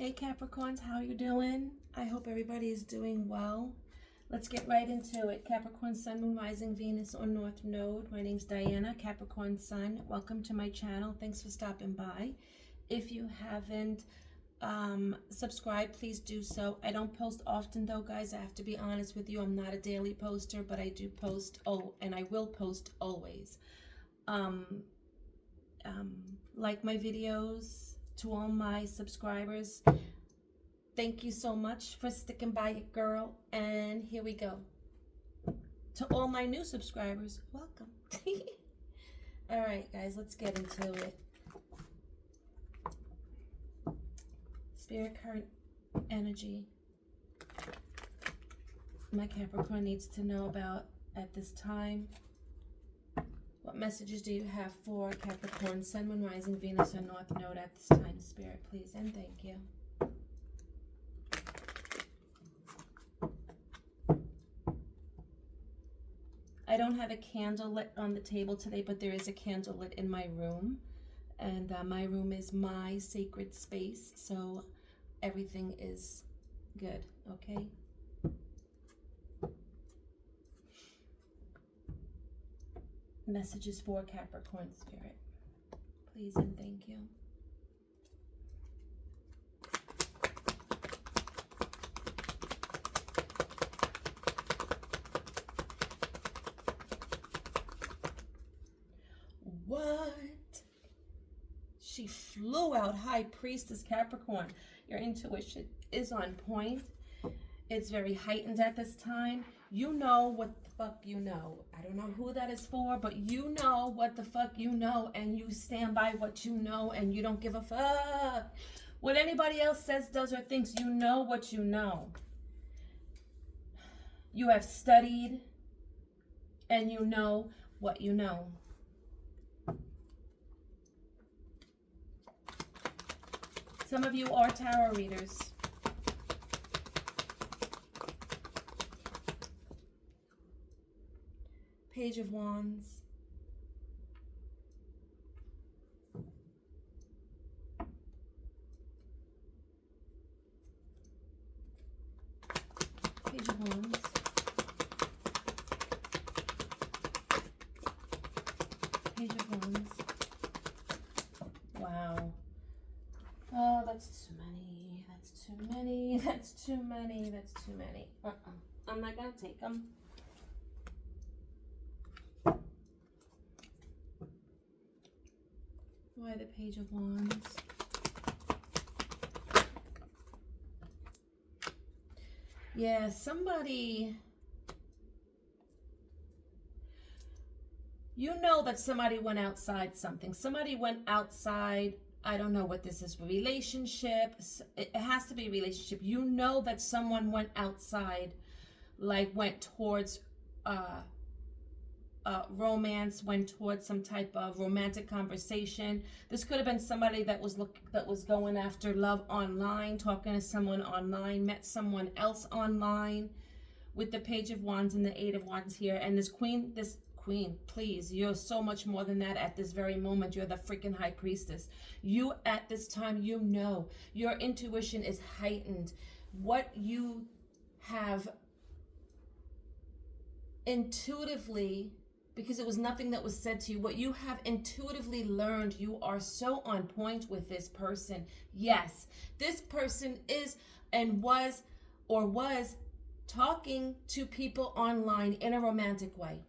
Hey Capricorns, how you doing? I hope everybody is doing well. Let's get right into it. Capricorn Sun, Moon, Rising, Venus on North Node. My name's Diana, Capricorn Sun. Welcome to my channel. Thanks for stopping by. If you haven't subscribed, please do so. I don't post often though, guys. I have to be honest with you. I'm not a daily poster, but I do post, and I will post always. Like my videos. To all my subscribers, thank you so much for sticking by it, girl. And here we go. To all my new subscribers, welcome. All right, guys, let's get into it. Spirit current energy. My Capricorn needs to know about at this time. What messages do you have for Capricorn, Sun, Moon, Rising, Venus, and North Node at this time, Spirit, please, and thank you. I don't have a candle lit on the table today, but there is a candle lit in my room. And my room is my sacred space, so everything is good, okay? Messages for Capricorn, Spirit, please and thank you. What? She flew out, High Priestess Capricorn. Your intuition is on point. It's very heightened at this time. You know what the fuck you know. I don't know who that is for, but you know what the fuck you know, and you stand by what you know, and you don't give a fuck what anybody else says, does, or thinks. You know what you know. You have studied, and you know what you know. Some of you are tarot readers. Page of Wands. Page of Wands. Page of Wands. Wow. Oh, that's too many. That's too many. That's too many. That's too many. I'm not gonna take them. Why the Page of Wands? Yeah, somebody, you know that somebody went outside something. Somebody went outside, I don't know what this is, relationship. It has to be a relationship. You know that someone went outside, like went towards romance, went towards some type of romantic conversation. This could have been somebody that was going after love online, talking to someone online, met someone else online, with the Page of Wands and the Eight of Wands here. And this queen, please, you're so much more than that at this very moment. You're the freaking High Priestess. You at this time, you know, your intuition is heightened. What you have intuitively, because it was nothing that was said to you, what you have intuitively learned, you are so on point with this person. Yes, this person is and was talking to people online in a romantic way.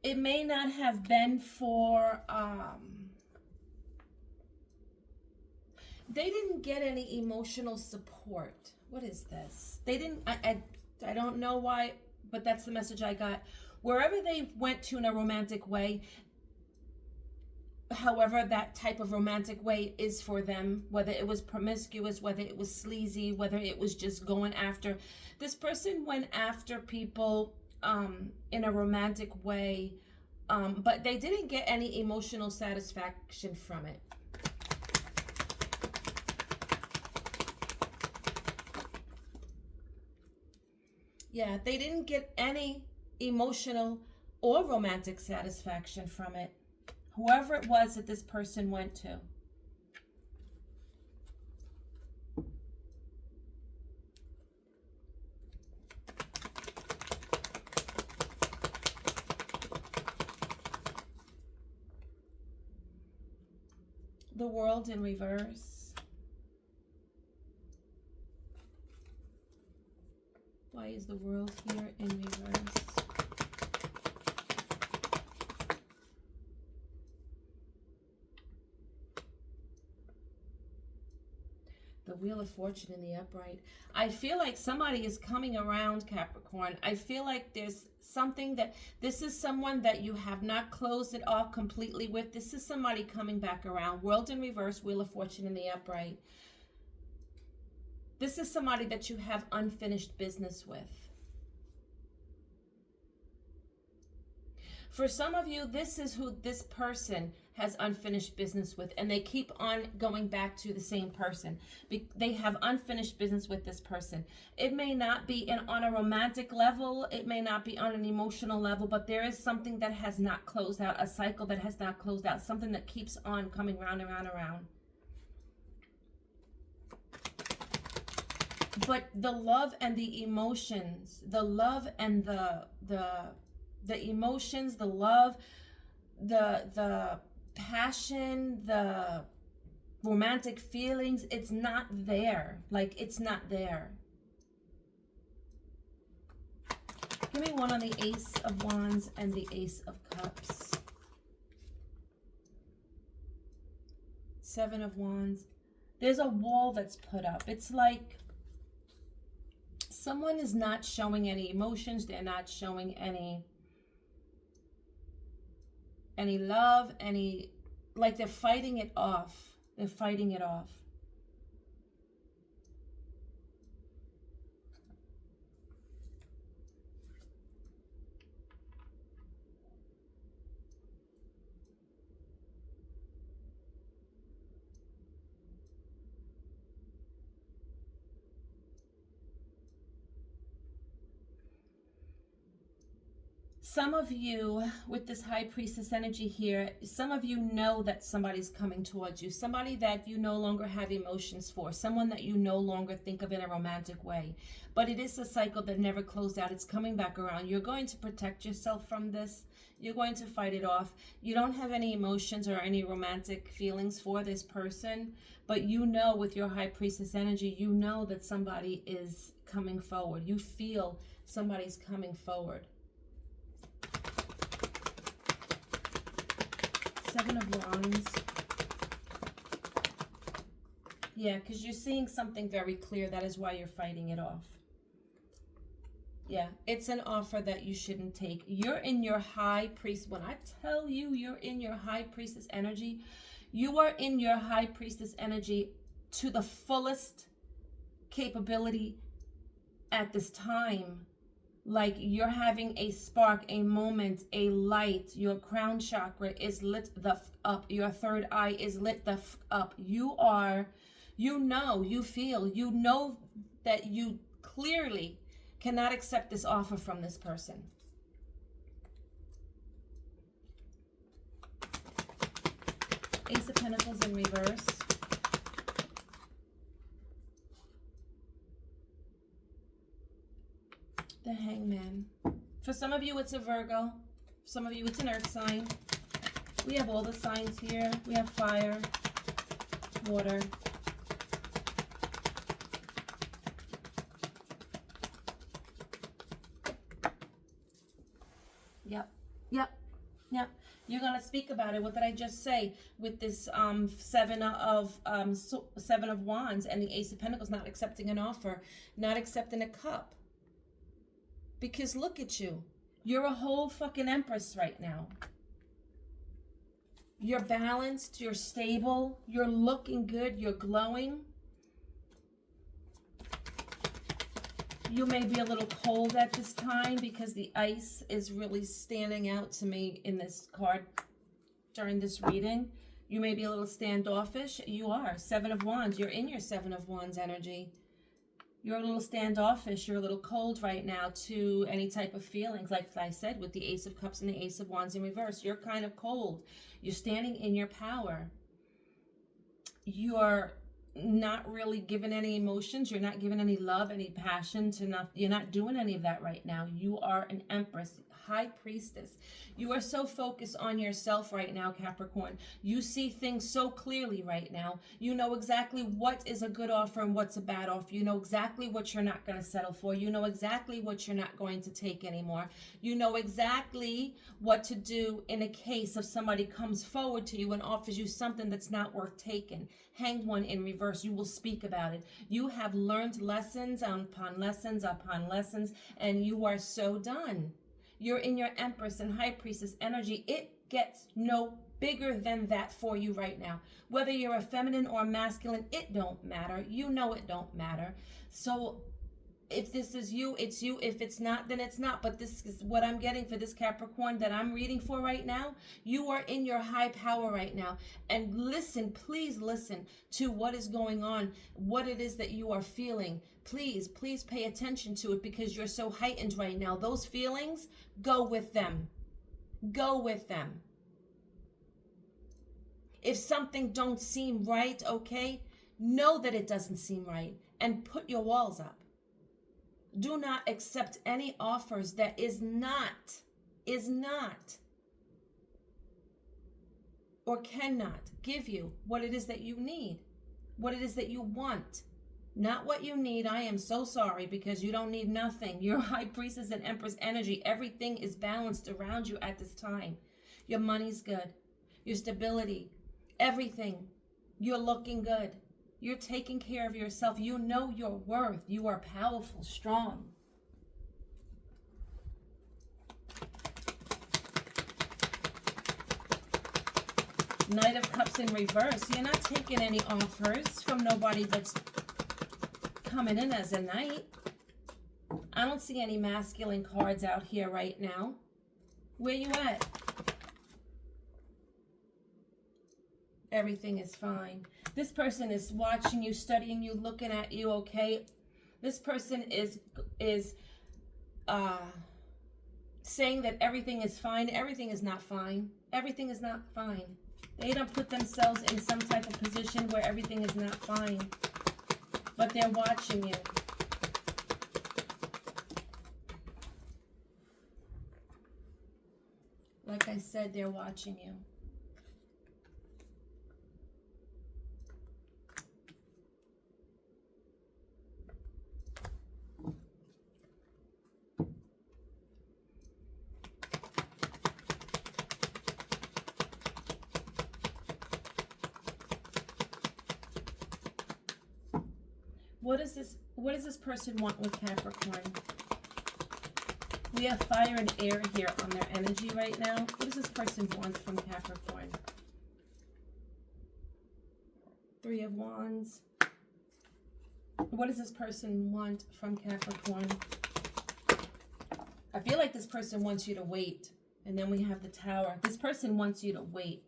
It may not have been for they didn't get any emotional support. What is this? They didn't, I don't know why, but that's the message I got. Wherever they went to in a romantic way, however that type of romantic way is for them, whether it was promiscuous, whether it was sleazy, whether it was just going after, this person went after people in a romantic way, but they didn't get any emotional satisfaction from it. Yeah, they didn't get any emotional or romantic satisfaction from it. Whoever it was that this person went to. The World in reverse. Why is the World here in reverse? The Wheel of Fortune in the upright. I feel like somebody is coming around, Capricorn. I feel like there's something that, this is someone that you have not closed it off completely with. This is somebody coming back around. World in reverse, Wheel of Fortune in the upright. This is somebody that you have unfinished business with. For some of you, this is who this person has unfinished business with, and they keep on going back to the same person. They have unfinished business with this person. It may not be on a romantic level, it may not be on an emotional level, but there is something that has not closed out, a cycle that has not closed out, something that keeps on coming round and round and round. But the love and the emotions, the love and the emotions, the love, the passion, the romantic feelings, it's not there. Like, it's not there. Give me one on the Ace of Wands and the Ace of Cups. Seven of Wands. There's a wall that's put up. It's like someone is not showing any emotions. They're not showing any love, like they're fighting it off. They're fighting it off. Some of you, with this High Priestess energy here, some of you know that somebody's coming towards you. Somebody that you no longer have emotions for. Someone that you no longer think of in a romantic way. But it is a cycle that never closed out. It's coming back around. You're going to protect yourself from this. You're going to fight it off. You don't have any emotions or any romantic feelings for this person. But you know, with your High Priestess energy, you know that somebody is coming forward. You feel somebody's coming forward. Seven of Wands. Yeah, because you're seeing something very clear. That is why you're fighting it off. Yeah, it's an offer that you shouldn't take. You're in your High Priestess. When I tell you you're in your High Priestess energy, you are in your High Priestess energy to the fullest capability at this time. Like, you're having a spark, a moment, a light. Your crown chakra is lit the up. Your third eye is lit the up. You are, you know, you feel, you know that you clearly cannot accept this offer from this person. Ace of Pentacles in reverse. The Hangman. For some of you, it's a Virgo. For some of you, it's an earth sign. We have all the signs here. We have fire, water. Yep. You're going to speak about it. What did I just say with this Seven of Wands and the Ace of Pentacles? Not accepting an offer, not accepting a cup. Because look at you. You're a whole fucking empress right now. You're balanced. You're stable. You're looking good. You're glowing. You may be a little cold at this time because the ice is really standing out to me in this card during this reading. You may be a little standoffish. You are. Seven of Wands. You're in your Seven of Wands energy. You're a little standoffish. You're a little cold right now to any type of feelings. Like I said, with the Ace of Cups and the Ace of Wands in reverse, you're kind of cold. You're standing in your power. You're not really given any emotions. You're not given any love, any passion. You're not doing any of that right now. You are an Empress, High Priestess. You are so focused on yourself right now, Capricorn. You see things so clearly right now. You know exactly what is a good offer and what's a bad offer. You know exactly what you're not going to settle for. You know exactly what you're not going to take anymore. You know exactly what to do in a case of somebody comes forward to you and offers you something that's not worth taking. Hanged One in reverse. You will speak about it. You have learned lessons upon lessons upon lessons, and you are so done. You're in your Empress and High Priestess energy. It gets no bigger than that for you right now. Whether you're a feminine or a masculine, it don't matter. You know it don't matter. So if this is you, it's you. If it's not, then it's not. But this is what I'm getting for this Capricorn that I'm reading for right now. You are in your high power right now. And listen, please listen to what is going on, what it is that you are feeling. Please, please pay attention to it because you're so heightened right now. Those feelings, go with them. Go with them. If something don't seem right, okay, know that it doesn't seem right and put your walls up. Do not accept any offers that is not, or cannot give you what it is that you need, what it is that you want. Not what you need. I am so sorry because you don't need nothing. Your High Priestess and Empress energy, everything is balanced around you at this time. Your money's good. Your stability, everything. You're looking good. You're taking care of yourself. You know your worth. You are powerful, strong. Knight of Cups in reverse. You're not taking any offers from nobody that's coming in as a knight. I don't see any masculine cards out here right now. Where you at? Everything is fine. This person is watching you, studying you, looking at you, okay? This person is saying that everything is fine. Everything is not fine. Everything is not fine. They don't put themselves in some type of position where everything is not fine. But they're watching you. Like I said, they're watching you. What does this person want with Capricorn? We have fire and air here on their energy right now. What does this person want from Capricorn? Three of Wands. What does this person want from Capricorn? I feel like this person wants you to wait. And then we have the Tower. This person wants you to wait.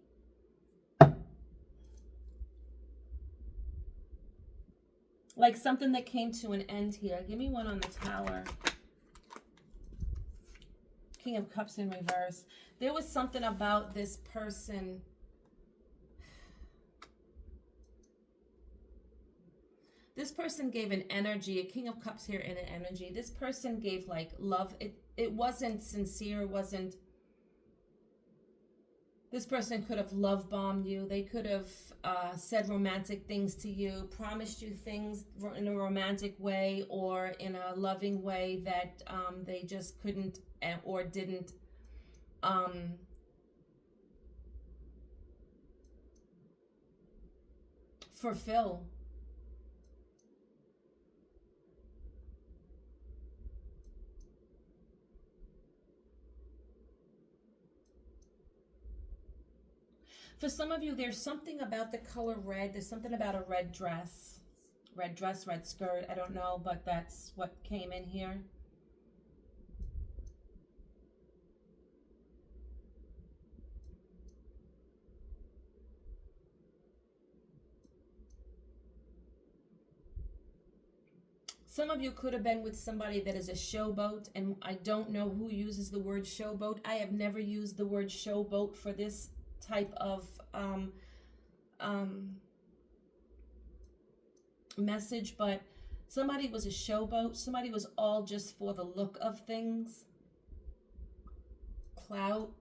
Like something that came to an end here. Give me one on the Tower. King of Cups in reverse. There was something about this person. This person gave an energy, a King of Cups here in an energy. This person gave like love. It wasn't sincere, it wasn't. This person could have love bombed you. They could have said romantic things to you, promised you things in a romantic way or in a loving way that they just couldn't or didn't fulfill. For some of you, there's something about the color red. There's something about a red dress. Red dress, red skirt. I don't know, but that's what came in here. Some of you could have been with somebody that is a showboat, and I don't know who uses the word showboat. I have never used the word showboat for this type of message, but somebody was a showboat. Somebody was all just for the look of things. Clout.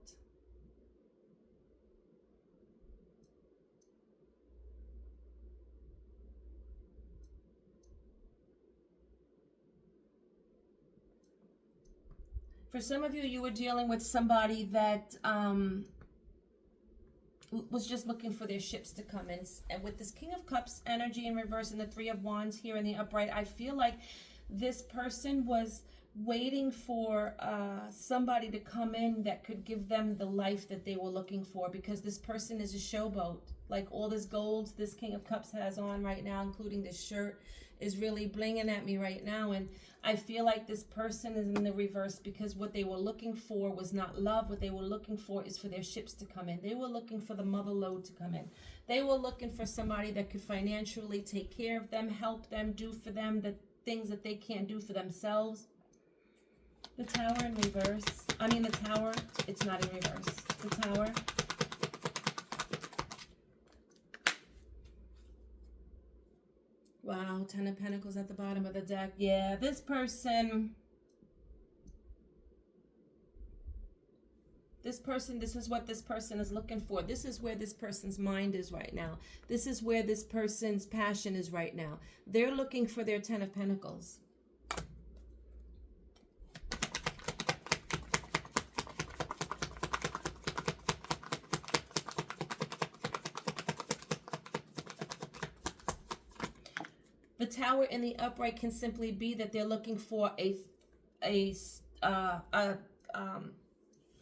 For some of you, you were dealing with somebody that was just looking for their ships to come in. And with this King of Cups energy in reverse and the Three of Wands here in the upright, I feel like this person was waiting for somebody to come in that could give them the life that they were looking for, because this person is a showboat. Like all this gold this King of Cups has on right now, including this shirt, is really blinging at me right now. And I feel like this person is in the reverse because what they were looking for was not love. What they were looking for is for their ships to come in. They were looking for the mother lode to come in. They were looking for somebody that could financially take care of them, help them, do for them the things that they can't do for themselves. The Tower in reverse. I mean the Tower, it's not in reverse. The Tower. Wow, Ten of Pentacles at the bottom of the deck. Yeah, this person, this is what this person is looking for. This is where this person's mind is right now. This is where this person's passion is right now. They're looking for their Ten of Pentacles. The Tower in the upright can simply be that they're looking for a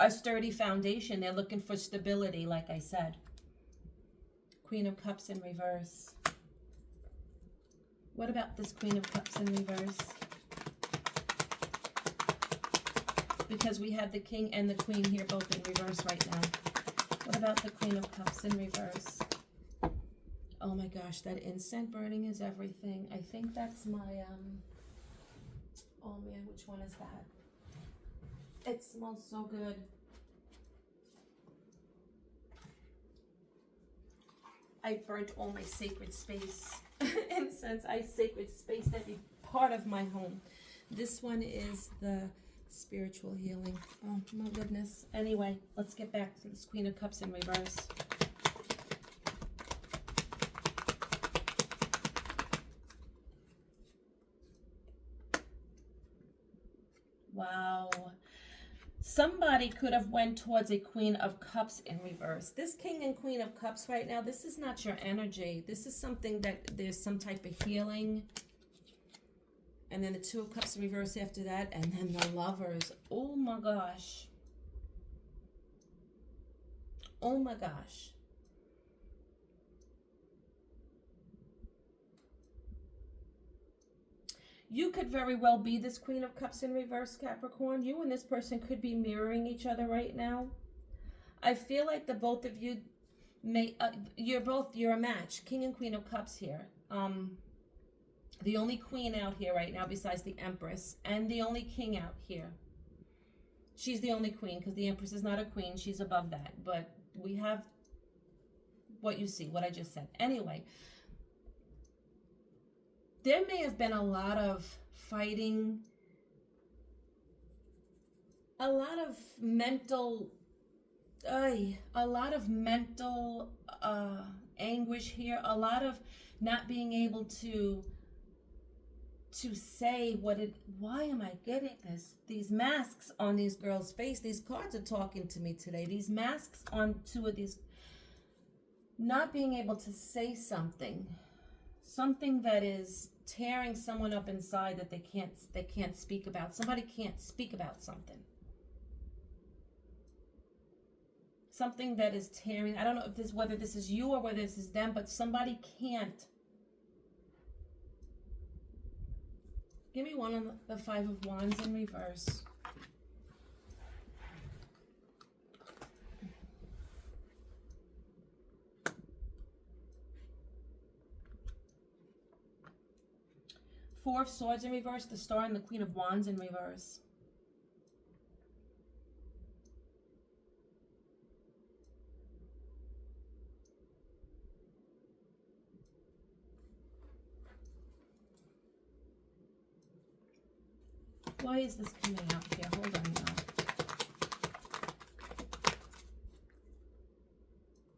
sturdy foundation. They're looking for stability, like I said. Queen of Cups in reverse. What about this Queen of Cups in reverse? Because we have the King and the Queen here both in reverse right now. What about the Queen of Cups in reverse? Oh my gosh, that incense burning is everything. I think that's my, oh man, which one is that? It smells so good. I burnt all my sacred space. Incense, sacred space, every part of my home. This one is the spiritual healing. Oh my goodness. Anyway, let's get back to this Queen of Cups in reverse. Wow. Somebody could have went towards a Queen of Cups in reverse. This King and Queen of Cups right now, this is not your energy. This is something that there's some type of healing. And then the Two of Cups in reverse after that. And then the Lovers. Oh my gosh. Oh my gosh. You could very well be this Queen of Cups in reverse, Capricorn. You and this person could be mirroring each other right now. I feel like the both of you may, you're a match. King and Queen of Cups here. The only queen out here right now besides the Empress, and the only king out here. She's the only queen because the Empress is not a queen. She's above that. But we have what you see, what I just said. Anyway, there may have been a lot of fighting, a lot of mental anguish here, a lot of not being able to say why am I getting these masks on these girls' face. These cards are talking to me today. These masks on two of these, not being able to say something that is tearing someone up inside that they can't speak about. Somebody can't speak about something that is tearing. I don't know if whether this is you or whether this is them, but somebody can't. Give me one on the Five of Wands in reverse. Four of Swords in reverse, the Star, and the Queen of Wands in reverse. Why is this coming out here? Hold on now.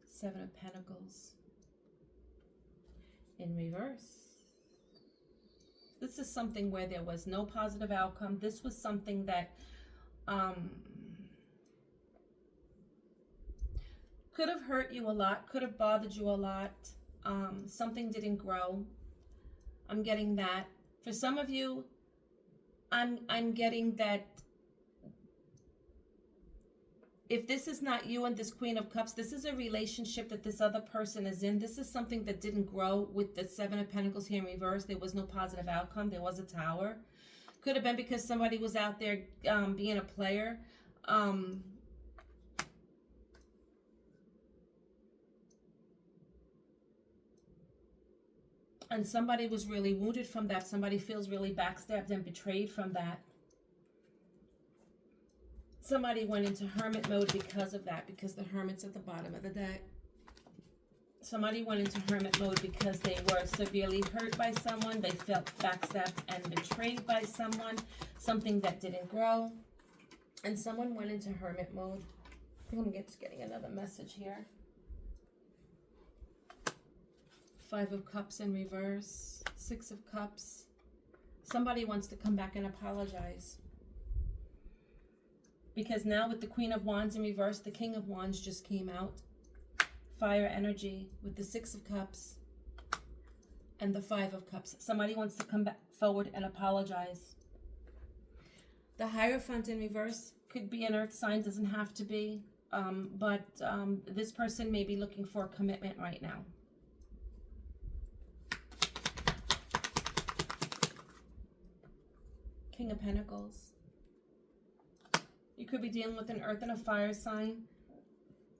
Seven of Pentacles in reverse. This is something where there was no positive outcome. This was something that could have hurt you a lot, could have bothered you a lot. Something didn't grow. I'm getting that. For some of you, I'm getting that if this is not you and this Queen of Cups, this is a relationship that this other person is in. This is something that didn't grow with the Seven of Pentacles here in reverse. There was no positive outcome. There was a Tower. Could have been because somebody was out there being a player. And somebody was really wounded from that. Somebody feels really backstabbed and betrayed from that. Somebody went into hermit mode because of that, because the Hermit's at the bottom of the deck. Somebody went into hermit mode because they were severely hurt by someone. They felt backstabbed and betrayed by someone. Something that didn't grow. And someone went into hermit mode. I think I'm just getting another message here. Five of Cups in reverse. Six of Cups. Somebody wants to come back and apologize. Because now with the Queen of Wands in reverse, the King of Wands just came out. Fire energy with the Six of Cups and the Five of Cups. Somebody wants to come back forward and apologize. The Hierophant in reverse could be an earth sign, doesn't have to be. But this person may be looking for a commitment right now. King of Pentacles. You could be dealing with an earth and a fire sign.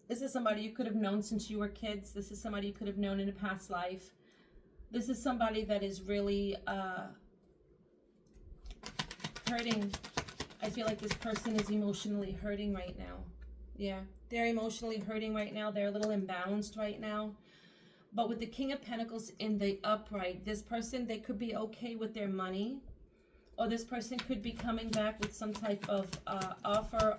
This is somebody you could have known since you were kids. This is somebody you could have known in a past life. This is somebody that is really hurting. I feel like this person is emotionally hurting right now. Yeah, they're emotionally hurting right now. They're a little imbalanced right now. But with the King of Pentacles in the upright, this person, they could be okay with their money. Or this person could be coming back with some type of offer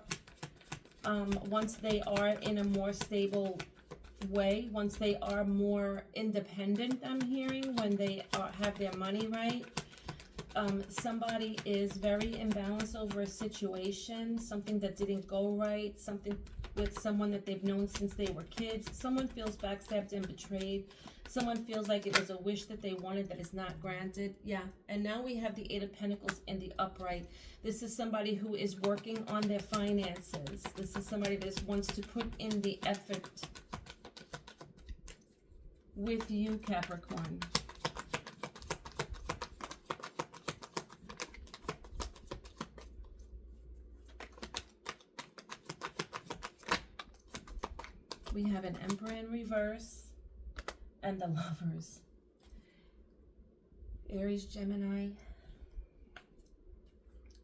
once they are in a more stable way, once they are more independent, I'm hearing, when they have their money right. Somebody is very imbalanced over a situation, something that didn't go right, something with someone that they've known since they were kids. Someone feels backstabbed and betrayed. Someone feels like it was a wish that they wanted that is not granted. Yeah, and now we have the Eight of Pentacles in the upright. This is somebody who is working on their finances. This is somebody that wants to put in the effort with you, Capricorn. We have an Emperor in reverse and the Lovers. Aries, Gemini.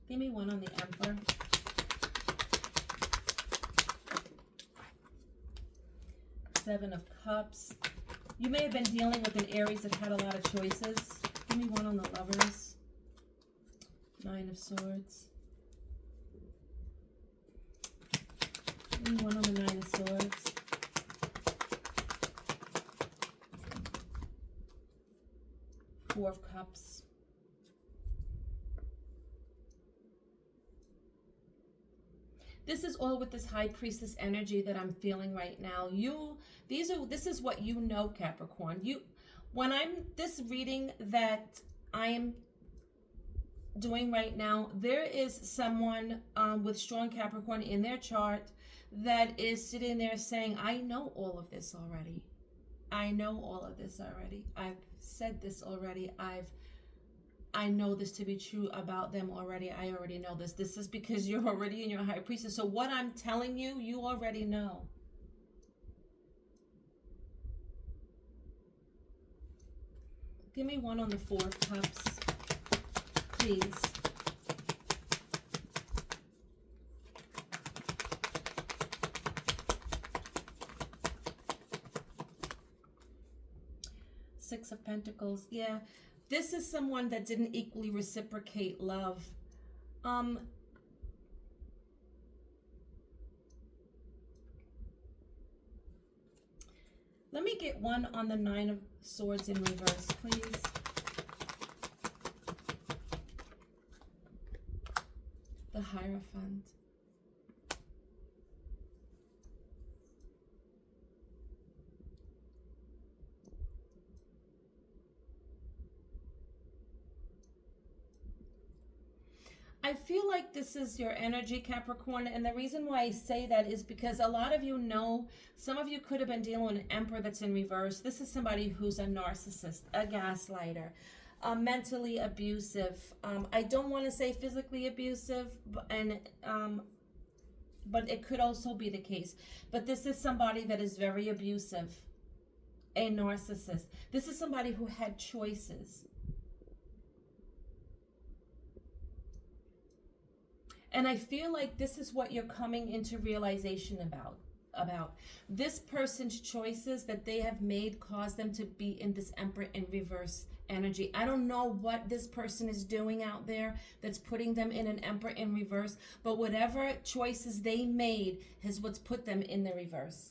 Give me one on the Emperor. Seven of Cups. You may have been dealing with an Aries that had a lot of choices. Give me one on the Lovers. Nine of Swords. Give me one on the Nine of Swords. Four of Cups. This is all with this High Priestess energy that I'm feeling right now. This is what you know, Capricorn. When this reading that I am doing right now, there is someone with strong Capricorn in their chart that is sitting there saying, I know all of this already. I know all of this already. I've said this already. I know this to be true about them already. I already know this. This is because you're already in your High Priestess. So what I'm telling you, you already know. Give me one on the Four of Cups. please. Six of Pentacles. Yeah, this is someone that didn't equally reciprocate love. Let me get one on the Nine of Swords in reverse, please. The Hierophant. I feel like this is your energy, Capricorn, and the reason why I say that is because a lot of you know, some of you could have been dealing with an Emperor that's in reverse. This is somebody who's a narcissist, a gaslighter, mentally abusive. I don't want to say physically abusive, but it could also be the case. But this is somebody that is very abusive, a narcissist. This is somebody who had choices. And I feel like this is what you're coming into realization about. This person's choices that they have made cause them to be in this Emperor in reverse energy. I don't know what this person is doing out there that's putting them in an Emperor in reverse, but whatever choices they made is what's put them in the reverse.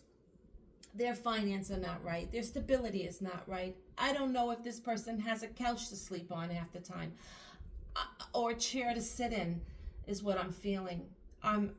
Their finances are not right. Their stability is not right. I don't know if this person has a couch to sleep on half the time or a chair to sit in. Is what I'm feeling. And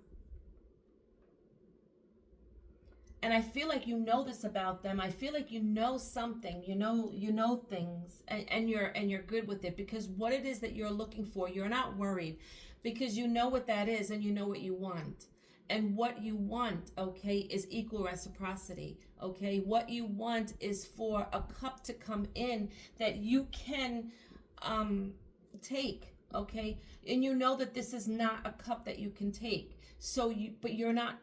I feel like you know this about them. I feel like you know something. You know things, and you're good with it, because what it is that you're looking for, you're not worried, because you know what that is and you know what you want. And what you want, okay, is equal reciprocity. Okay, what you want is for a cup to come in that you can take. Okay, and you know that this is not a cup that you can take. So you're not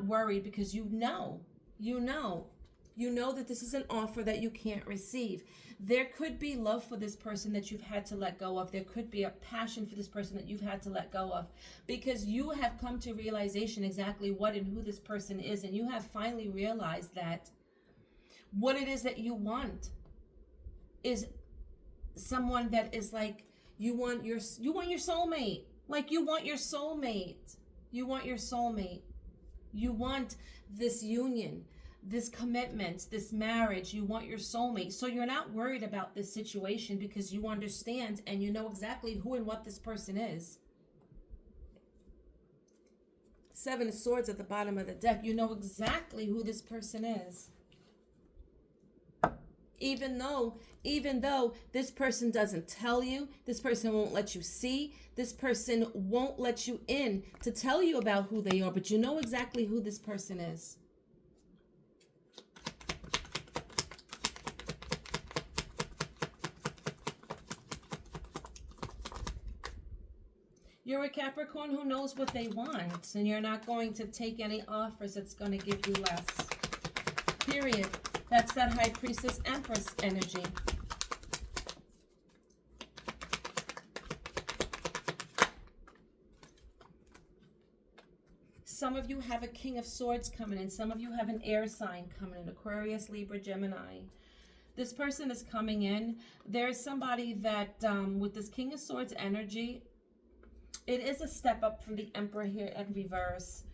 worried, because you know that this is an offer that you can't receive. There could be love for this person that you've had to let go of. There could be a passion for this person that you've had to let go of, because you have come to realization exactly what and who this person is, and you have finally realized that what it is that you want is someone that is like, you want your soulmate. Like, you want your soulmate. You want your soulmate. You want this union, this commitment, this marriage. You want your soulmate. So you're not worried about this situation, because you understand and you know exactly who and what this person is. Seven of Swords at the bottom of the deck. You know exactly who this person is. Even though this person doesn't tell you, this person won't let you see, this person won't let you in to tell you about who they are, but you know exactly who this person is. You're a Capricorn who knows what they want, and you're not going to take any offers that's going to give you less. Period. That's that High Priestess Empress energy. Some of you have a King of Swords coming in. Some of you have an air sign coming in. Aquarius, Libra, Gemini. This person is coming in. There's somebody that, with this King of Swords energy, it is a step up from the Emperor here in reverse.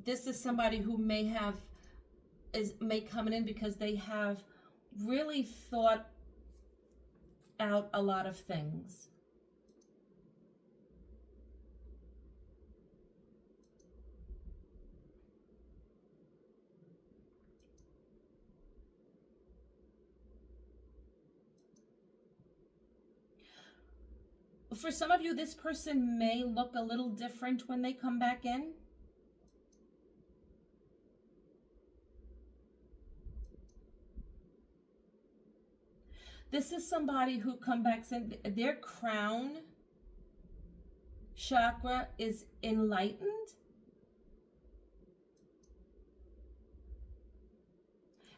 This is somebody who may come in because they have really thought out a lot of things. For some of you, this person may look a little different when they come back in. This is somebody who comes back in, their crown chakra is enlightened.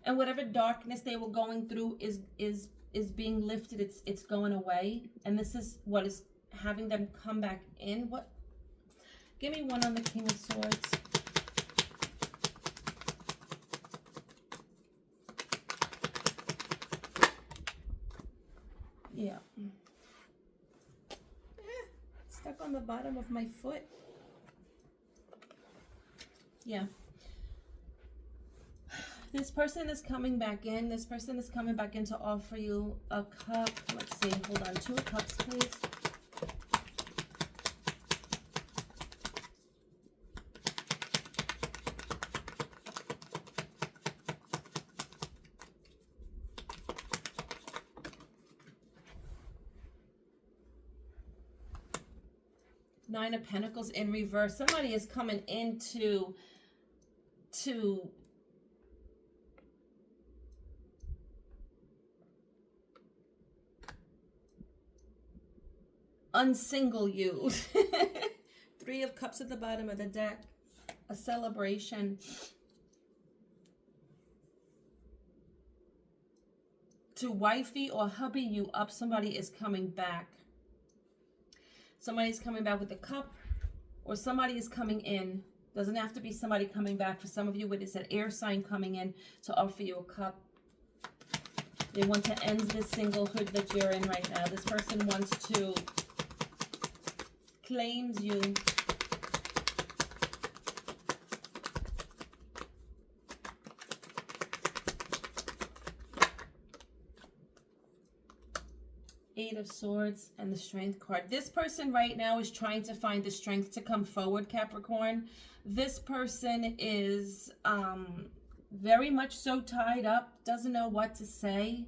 And whatever darkness they were going through is being lifted. It's going away. And this is what is having them come back in. What? Give me one on the King of Swords. Yeah. Stuck on the bottom of my foot. Yeah. This person is coming back in. This person is coming back in to offer you a cup. Let's see. Hold on. 2 of Cups, please. Nine of Pentacles in reverse. Somebody is coming into to unsingle you. 3 of Cups at the bottom of the deck. A celebration. To wifey or hubby you up. Somebody is coming back. Somebody's coming back with a cup, or somebody is coming in. Doesn't have to be somebody coming back. For some of you, it is an air sign coming in to offer you a cup. They want to end this singlehood that you're in right now. This person wants to claims you. Eight of Swords and the Strength card. This person right now is trying to find the strength to come forward, Capricorn. This person is very much so tied up, doesn't know what to say.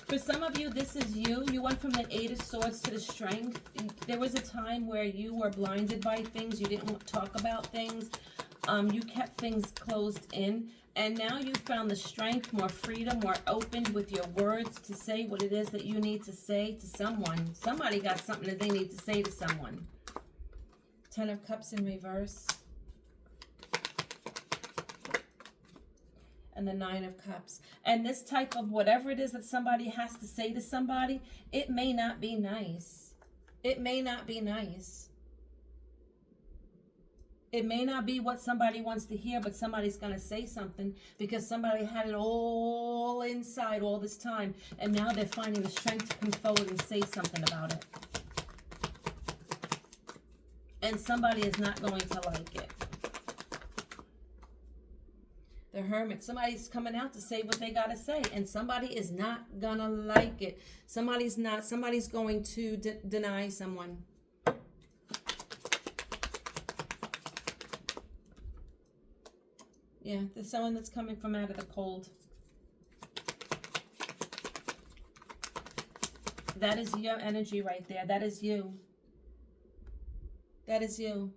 For some of you, this is you. You went from the 8 of Swords to the Strength. There was a time where you were blinded by things. You didn't want to talk about things. You kept things closed in. And now you found the strength, more freedom, more open with your words to say what it is that you need to say to someone. Somebody got something that they need to say to someone. 10 of Cups in reverse. And the 9 of Cups. And this type of whatever it is that somebody has to say to somebody, it may not be nice. It may not be nice. It may not be what somebody wants to hear, but somebody's going to say something because somebody had it all inside all this time. And now they're finding the strength to come forward and say something about it. And somebody is not going to like it. The Hermit. Somebody's coming out to say what they got to say. And somebody is not going to like it. Somebody's going to deny someone. Yeah, there's someone that's coming from out of the cold. That is your energy right there. That is you. That is you.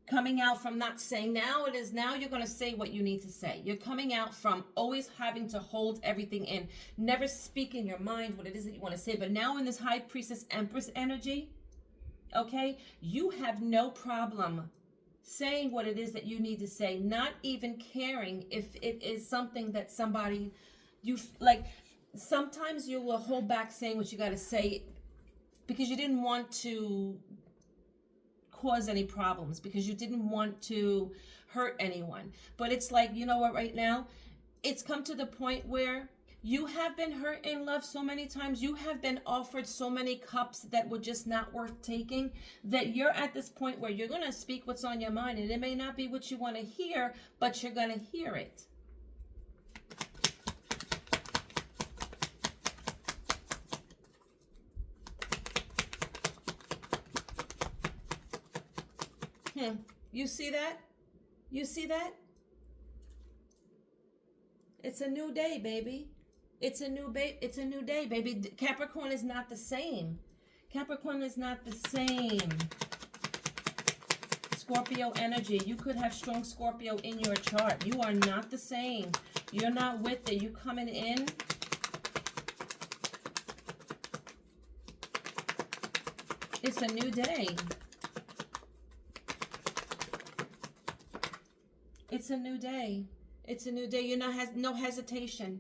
Coming out from not saying. Now you're going to say what you need to say. You're coming out from always having to hold everything in. Never speak in your mind what it is that you want to say. But now in this High Priestess Empress energy, okay, you have no problem saying what it is that you need to say, not even caring if it is something that somebody, you like, sometimes you will hold back saying what you got to say because you didn't want to cause any problems, because you didn't want to hurt anyone. But it's like, you know what, right now, it's come to the point where you have been hurt in love so many times. You have been offered so many cups that were just not worth taking, that you're at this point where you're going to speak what's on your mind. And it may not be what you want to hear, but you're going to hear it. You see that? You see that? It's a new day, baby. It's a new day, baby. Capricorn is not the same. Capricorn is not the same. Scorpio energy. You could have strong Scorpio in your chart. You are not the same. You're not with it. You coming in. It's a new day. It's a new day. It's a new day. You're not no hesitation.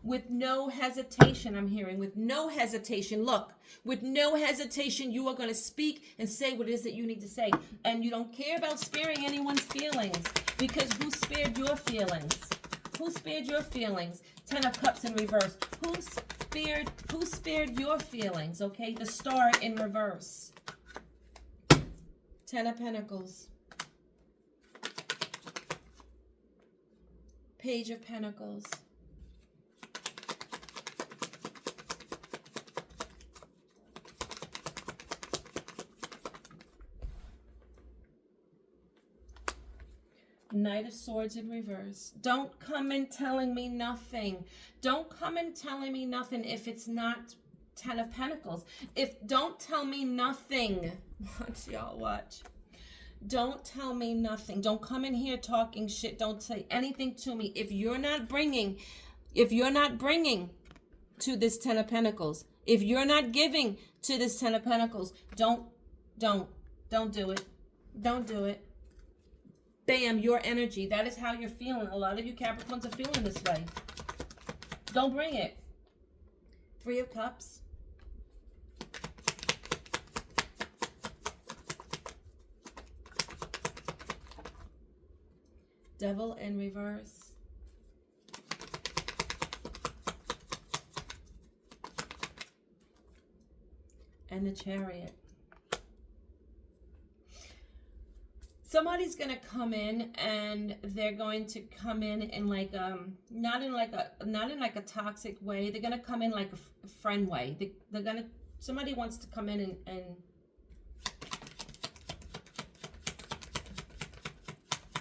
With no hesitation, I'm hearing. With no hesitation. Look, with no hesitation, you are going to speak and say what it is that you need to say. And you don't care about sparing anyone's feelings. Because who spared your feelings? Who spared your feelings? 10 of Cups in reverse. Who spared your feelings? Okay, the Star in reverse. 10 of Pentacles. Page of Pentacles. Knight of Swords in reverse. Don't come in telling me nothing. Don't come in telling me nothing if it's not 10 of Pentacles. Don't tell me nothing. Watch, y'all, watch. Don't tell me nothing. Don't come in here talking shit. Don't say anything to me. If you're not bringing to this 10 of Pentacles, if you're not giving to this 10 of Pentacles, don't do it. Don't do it. Bam, your energy. That is how you're feeling. A lot of you Capricorns are feeling this way. Don't bring it. 3 of Cups. Devil in reverse. And the Chariot. Somebody's going to come in, and they're going to come in like not in like a toxic way. They're going to come in like a friend way. Somebody wants to come in and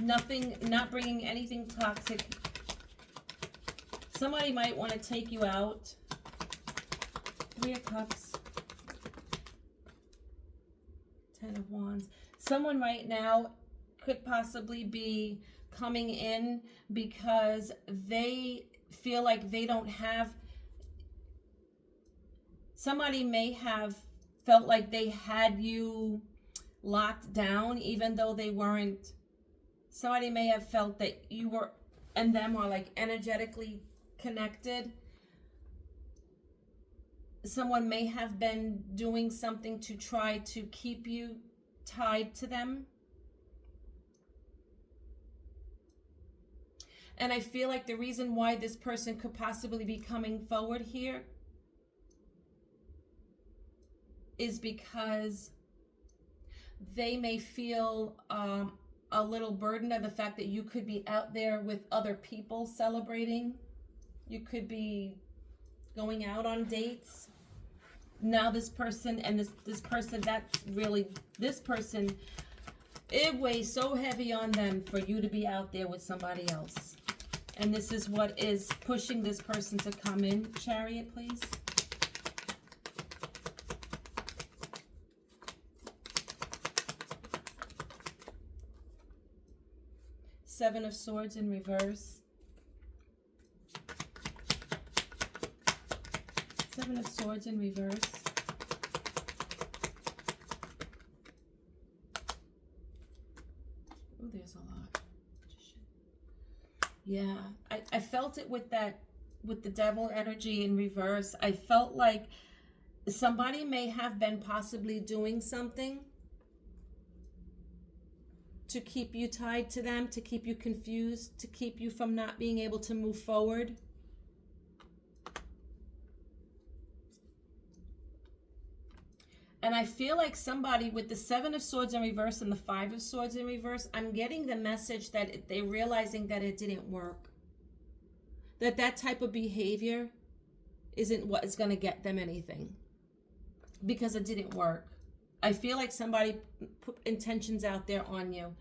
not bringing anything toxic. Somebody might want to take you out. 3 of Cups. 10 of Wands. Someone right now could possibly be coming in because they feel like they don't have... Somebody may have felt like they had you locked down even though they weren't. Somebody may have felt that you were and them are like energetically connected. Someone may have been doing something to try to keep you tied to them. And I feel like the reason why this person could possibly be coming forward here is because they may feel a little burden of the fact that you could be out there with other people celebrating. You could be going out on dates. Now this person and this person, it weighs so heavy on them for you to be out there with somebody else. And this is what is pushing this person to come in. Chariot, please. Seven of Swords in reverse. 7 of Swords in reverse. Oh, there's a lot. Yeah, I felt it with the devil energy in reverse. I felt like somebody may have been possibly doing something to keep you tied to them, to keep you confused, to keep you from not being able to move forward. And I feel like somebody with the 7 of Swords in reverse and the 5 of Swords in reverse, I'm getting the message that they're realizing that it didn't work. That type of behavior isn't what is going to get them anything. Because it didn't work. I feel like somebody put intentions out there on you.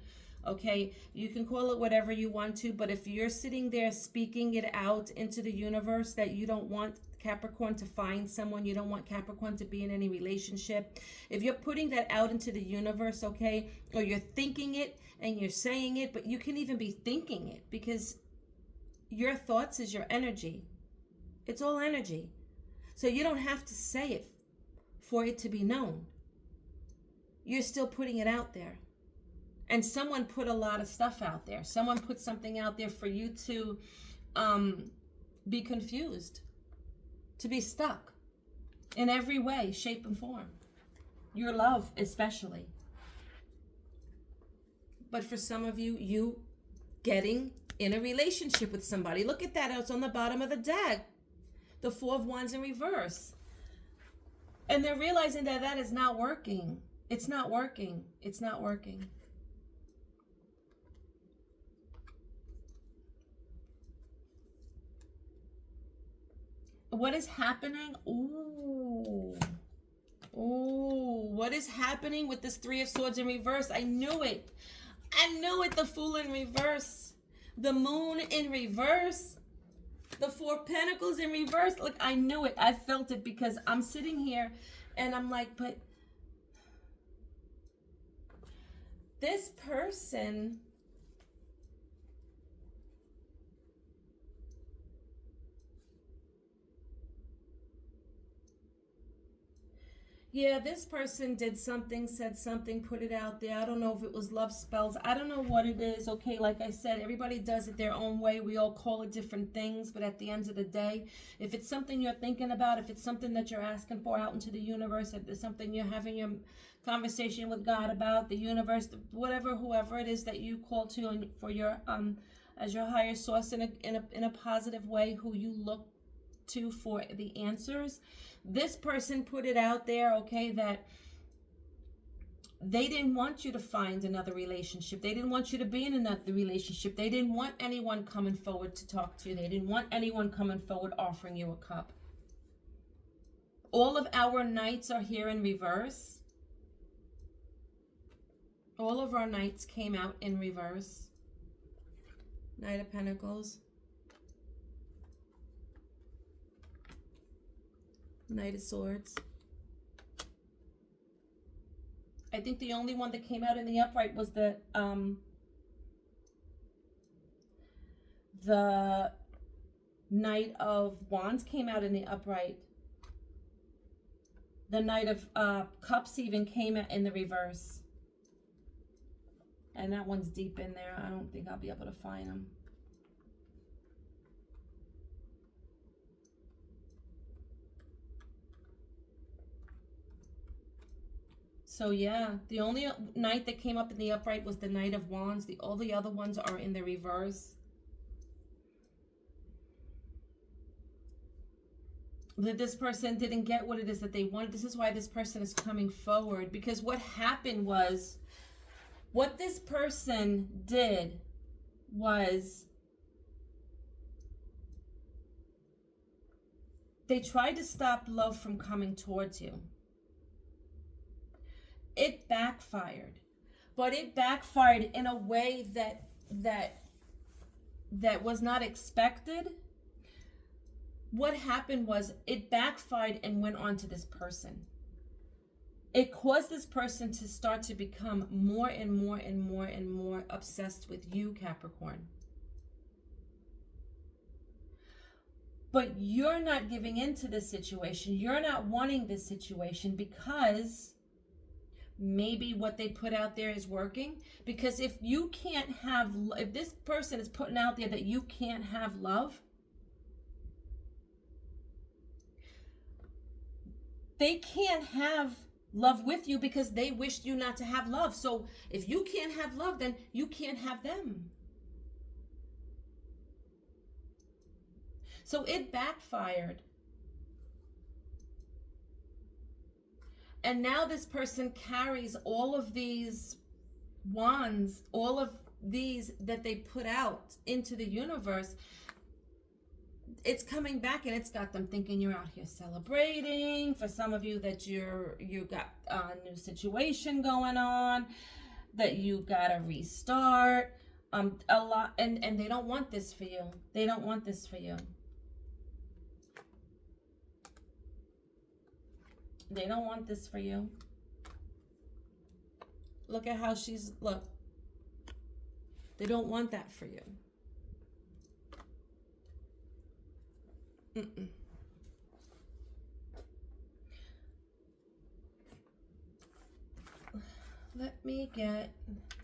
Okay? You can call it whatever you want to, but if you're sitting there speaking it out into the universe that you don't want Capricorn to find someone, you don't want Capricorn to be in any relationship, if you're putting that out into the universe, okay, or you're thinking it and you're saying it, but you can even be thinking it because your thoughts is your energy. It's all energy. So you don't have to say it for it to be known. You're still putting it out there. And someone put a lot of stuff out there. Someone put something out there for you to be confused, to be stuck in every way, shape, and form. Your love especially. But for some of you, you getting in a relationship with somebody. Look at that. It's on the bottom of the deck. The Four of Wands in reverse. And they're realizing that that is not working. It's not working. It's not working. What is happening? Ooh. Ooh. What is happening with this Three of Swords in reverse? I knew it. I knew it. The Fool in reverse. The Moon in reverse. The Four of Pentacles in reverse. Look, I knew it. I felt it because I'm sitting here and I'm like, but this person... Yeah, this person did something, said something, put it out there. I don't know if it was love spells. I don't know what it is. Okay, like I said, everybody does it their own way. We all call it different things. But at the end of the day, if it's something you're thinking about, if it's something that you're asking for out into the universe, if it's something you're having your conversation with God about, the universe, whatever, whoever it is that you call to and for your as your higher source in a positive way, who you look to for the answers. This person put it out there, okay, that they didn't want you to find another relationship. They didn't want you to be in another relationship. They didn't want anyone coming forward to talk to you. They didn't want anyone coming forward offering you a cup. All of our knights are here in reverse. All of our knights came out in reverse. Knight of Pentacles. Knight of Swords. I think the only one that came out in the upright was the Knight of Wands came out in the upright. The Knight of Cups even came out in the reverse. And that one's deep in there. I don't think I'll be able to find them. So yeah, the only knight that came up in the upright was the Knight of Wands. All the other ones are in the reverse. That this person didn't get what it is that they wanted. This is why this person is coming forward. Because what happened was, what this person did was, they tried to stop love from coming towards you. It backfired, but it backfired in a way that was not expected. What happened was it backfired and went on to this person. It caused this person to start to become more and more and more and more obsessed with you, Capricorn. But you're not giving into this situation. You're not wanting this situation because maybe what they put out there is working. Because if you can't have, if this person is putting out there that you can't have love, they can't have love with you because they wished you not to have love. So if you can't have love, then you can't have them. So it backfired. And now this person carries all of these wands, all of these that they put out into the universe. It's coming back and it's got them thinking you're out here celebrating. For some of you that you got a new situation going on, that you got to restart. A lot, and they don't want this for you. They don't want this for you. They don't want this for you. Look at how she's, look. They don't want that for you. Mm-mm. Let me get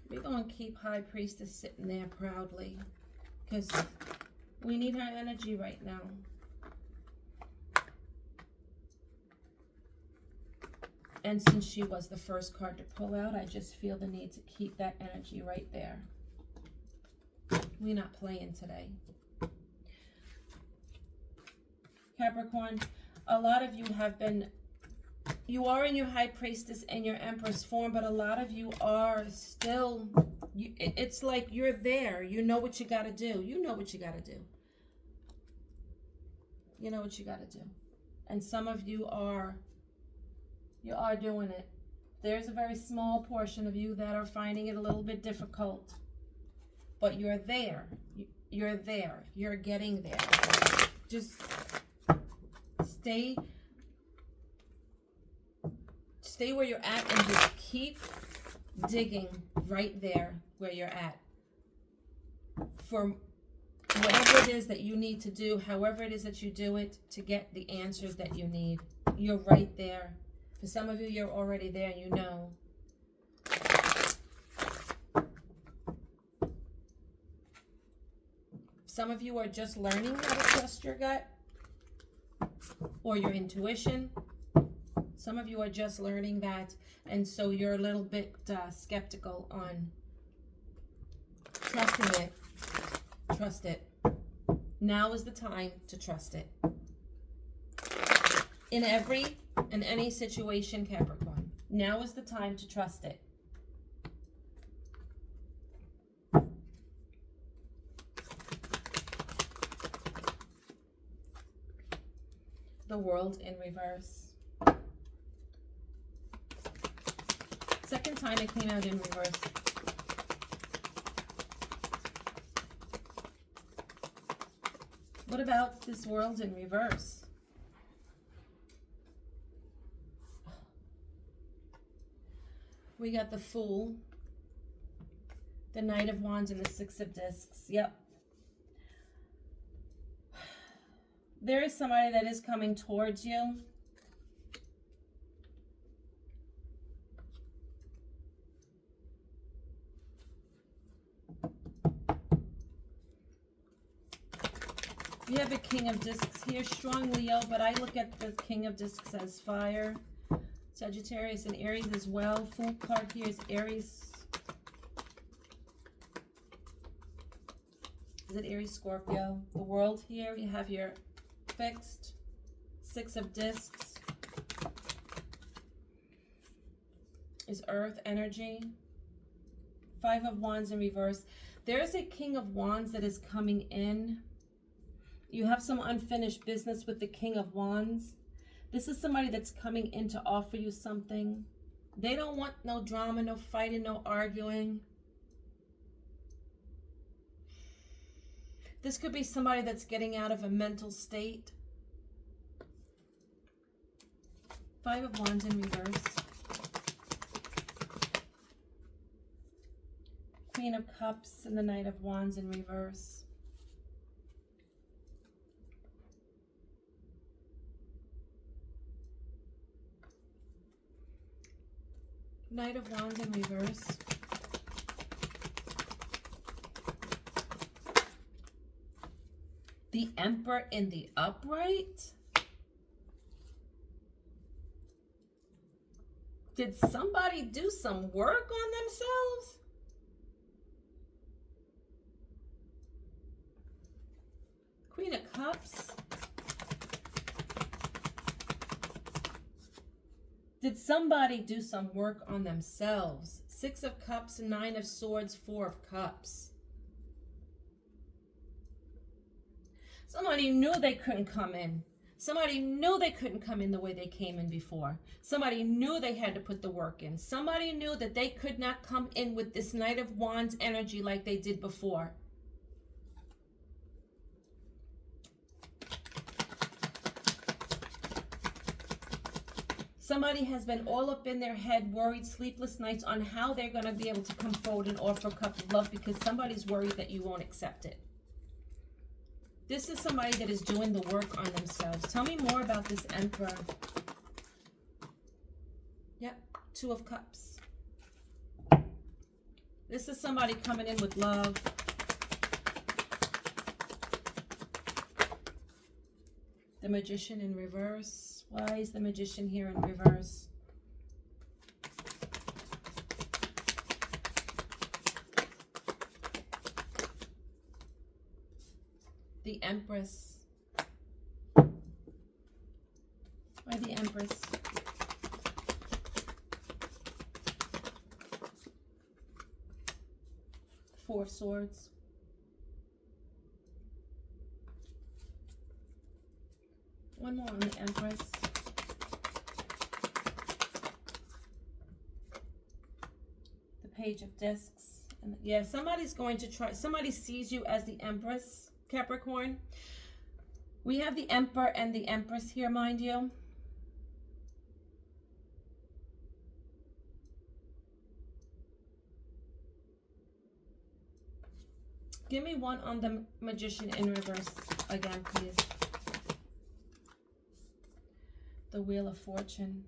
We're going to keep High Priestess sitting there proudly because we need her energy right now. And since she was the first card to pull out, I just feel the need to keep that energy right there. We're not playing today. Capricorn, a lot of you have been, you are in your High Priestess and your Empress form, but a lot of you are still, it's like you're there. You know what you got to do. You know what you got to do. You know what you got to do. And some of you are doing it. There's a very small portion of you that are finding it a little bit difficult. But you're there. You're there. You're getting there. Just stay where you're at and just keep digging right there where you're at. For whatever it is that you need to do, however it is that you do it, to get the answers that you need. You're right there. For some of you, you're already there, you know. Some of you are just learning how to trust your gut or your intuition. Some of you are just learning that, and so you're a little bit skeptical on trusting it. Trust it. Now is the time to trust it. In any situation, Capricorn, now is the time to trust it. The World in reverse. Second time it came out in reverse. What about this World in reverse? We got the Fool, the Knight of Wands, and the Six of Discs. Yep. There is somebody that is coming towards you. We have a King of Discs here, strong Leo, but I look at the King of Discs as fire. Sagittarius and Aries as well. Fool card here is Aries. Is it Aries, Scorpio? The World here, you have your fixed. Six of Discs is Earth energy. Five of Wands in reverse. There is a King of Wands that is coming in. You have some unfinished business with the King of Wands. This is somebody that's coming in to offer you something. They don't want no drama, no fighting, no arguing. This could be somebody that's getting out of a mental state. Five of Wands in reverse. Queen of Cups and the Knight of Wands in reverse. Knight of Wands in reverse. The Emperor in the upright. Did somebody do some work on themselves? Queen of Cups. Did somebody do some work on themselves? Six of Cups, Nine of Swords, Four of Cups. Somebody knew they couldn't come in. Somebody knew they couldn't come in the way they came in before. Somebody knew they had to put the work in. Somebody knew that they could not come in with this Knight of Wands energy like they did before. Somebody has been all up in their head, worried, sleepless nights on how they're going to be able to come forward and offer a cup of love because somebody's worried that you won't accept it. This is somebody that is doing the work on themselves. Tell me more about this Emperor. Yep, Two of Cups. This is somebody coming in with love. The Magician in reverse. Why is the Magician here in reverse? The Empress. Why the Empress? Four of Swords. One more on the Empress. The Page of Discs. And yeah, somebody's going to try. Somebody sees you as the Empress, Capricorn. We have the Emperor and the Empress here, mind you. Give me one on the Magician in reverse again, please. The Wheel of Fortune.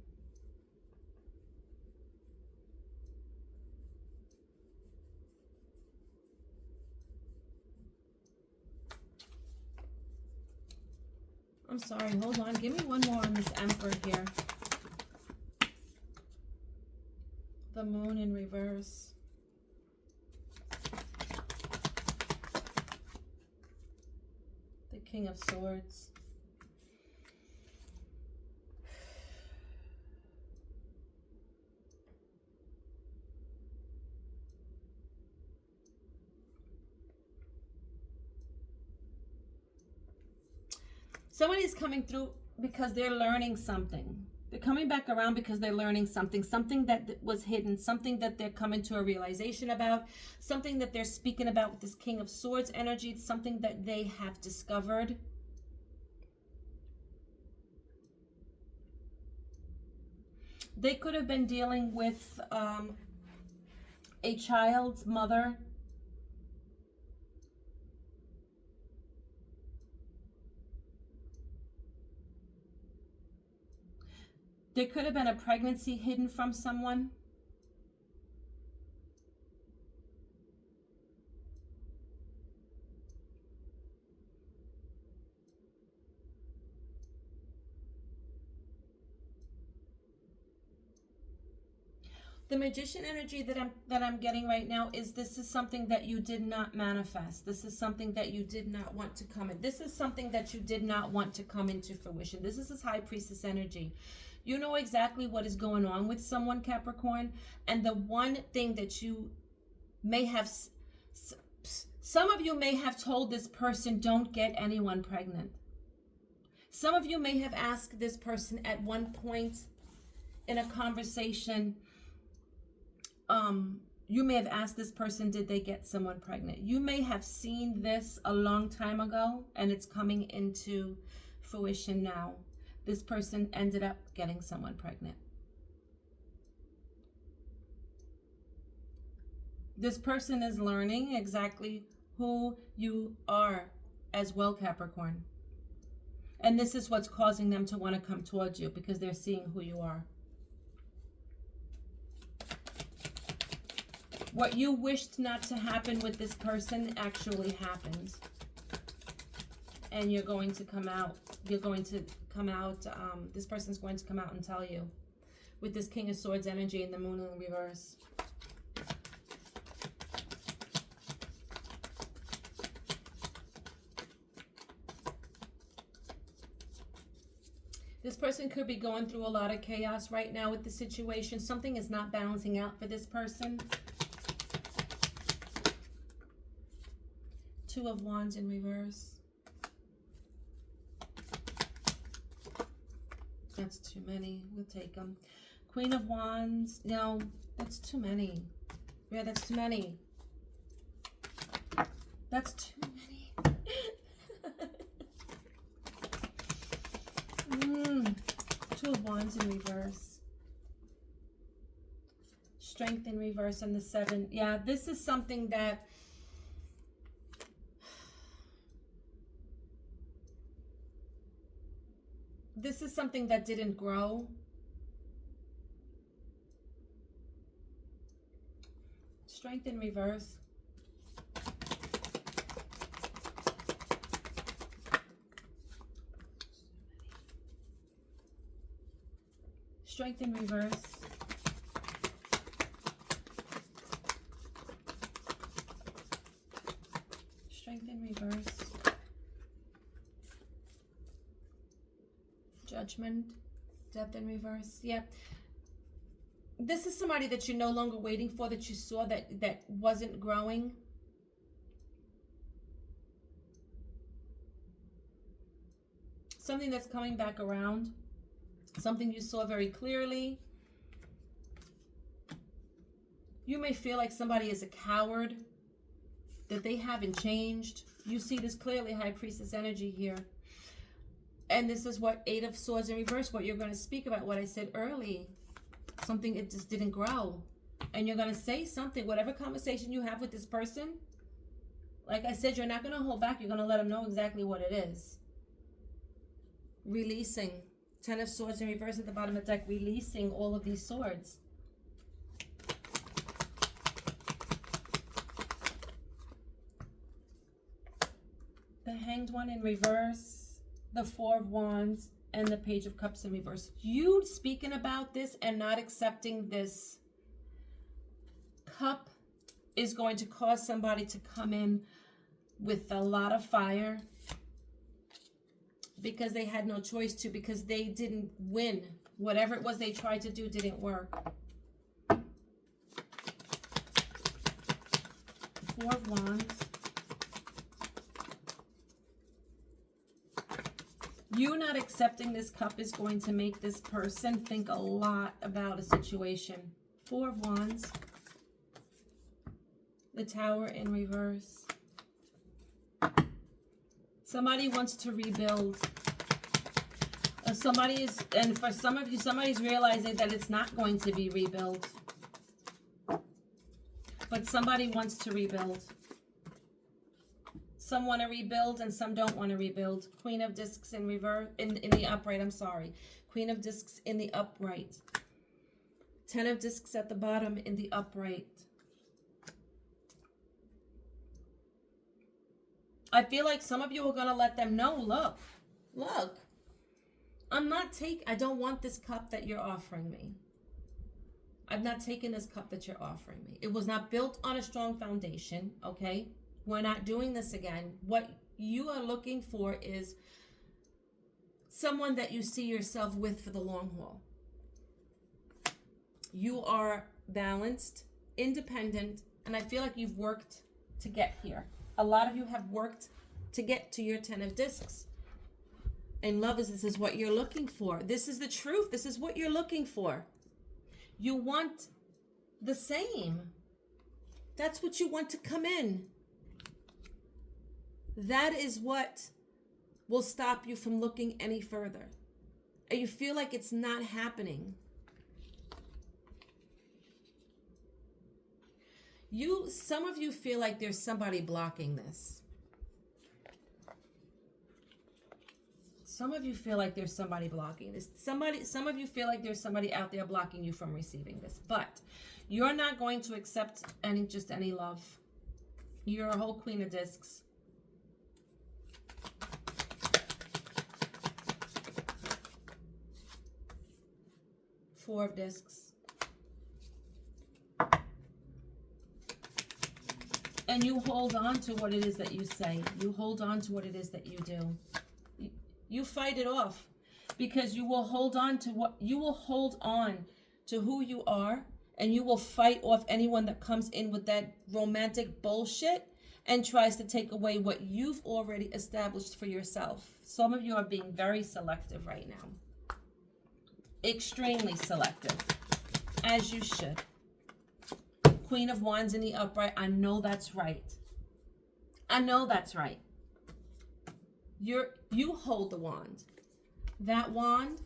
I'm sorry, hold on. Give me one more on this Emperor here. The Moon in reverse. The King of Swords. Somebody's coming through because they're learning something. They're coming back around because they're learning something. Something that was hidden. Something that they're coming to a realization about. Something that they're speaking about with this King of Swords energy. It's something that they have discovered. They could have been dealing with a child's mother. There could have been a pregnancy hidden from someone. The Magician energy that I'm getting right now is this is something that you did not manifest. This is something that you did not want to come in. This is something that you did not want to come into fruition. This is this High Priestess energy. You know exactly what is going on with someone, Capricorn. And the one thing that you may have, some of you may have told this person, don't get anyone pregnant. Some of you may have asked this person at one point in a conversation, you may have asked this person, did they get someone pregnant? You may have seen this a long time ago and it's coming into fruition now. This person ended up getting someone pregnant. This person is learning exactly who you are as well, Capricorn. And this is what's causing them to want to come towards you because they're seeing who you are. What you wished not to happen with this person actually happened. And you're going to come out. You're going to come out. This person's going to come out and tell you. With this King of Swords energy and the Moon in reverse. This person could be going through a lot of chaos right now with the situation. Something is not balancing out for this person. Two of Wands in reverse. That's too many. We'll take them. Queen of Wands. No, that's too many. Yeah, that's too many. That's too many. Two of Wands in reverse. Strength in reverse and the 7. Yeah, this is something that didn't grow. Strength in reverse. Strength in reverse. Strength in reverse. Judgment. Death in reverse. Yeah. This is somebody that you're no longer waiting for, that you saw that wasn't growing. Something that's coming back around. Something you saw very clearly. You may feel like somebody is a coward, that they haven't changed. You see this clearly, High Priestess energy here. And this is what Eight of Swords in reverse, what you're going to speak about, what I said early. Something, it just didn't grow. And you're going to say something, whatever conversation you have with this person. Like I said, you're not going to hold back. You're going to let them know exactly what it is. Releasing. 10 of Swords in reverse at the bottom of the deck. Releasing all of these swords. The Hanged One in reverse. The Four of Wands. And the Page of Cups in reverse. You speaking about this and not accepting this cup is going to cause somebody to come in with a lot of fire. Because they had no choice to, because they didn't win. Whatever it was they tried to do didn't work. Four of Wands. You not accepting this cup is going to make this person think a lot about a situation. Four of Wands. The Tower in reverse. Somebody wants to rebuild. Somebody is, and for some of you, somebody's realizing that it's not going to be rebuilt. But somebody wants to rebuild. Some want to rebuild and some don't want to rebuild. Queen of Discs in reverse, in the upright, I'm sorry. Queen of Discs in the upright. 10 of Discs at the bottom in the upright. I feel like some of you are going to let them know, look, I don't want this cup that you're offering me. I'm not taking this cup that you're offering me. It was not built on a strong foundation, okay? We're not doing this again. What you are looking for is someone that you see yourself with for the long haul. You are balanced, independent, and I feel like you've worked to get here. A lot of you have worked to get to your 10 of Discs. And love is, this is what you're looking for. This is the truth. This is what you're looking for. You want the same. That's what you want to come in. That is what will stop you from looking any further. And you feel like it's not happening. Some of you feel like there's somebody blocking this. Some of you feel like there's somebody blocking this. Some of you feel like there's somebody out there blocking you from receiving this. But you're not going to accept just any love. You're a whole Queen of Discs. Four of Discs. And you hold on to what it is that you say. You hold on to what it is that you do. You fight it off, because you will hold on to who you are, and you will fight off anyone that comes in with that romantic bullshit and tries to take away what you've already established for yourself. Some of you are being very selective right now. Extremely selective, as you should. Queen of Wands in the upright. I know that's right. I know that's right. You hold the wand. That wand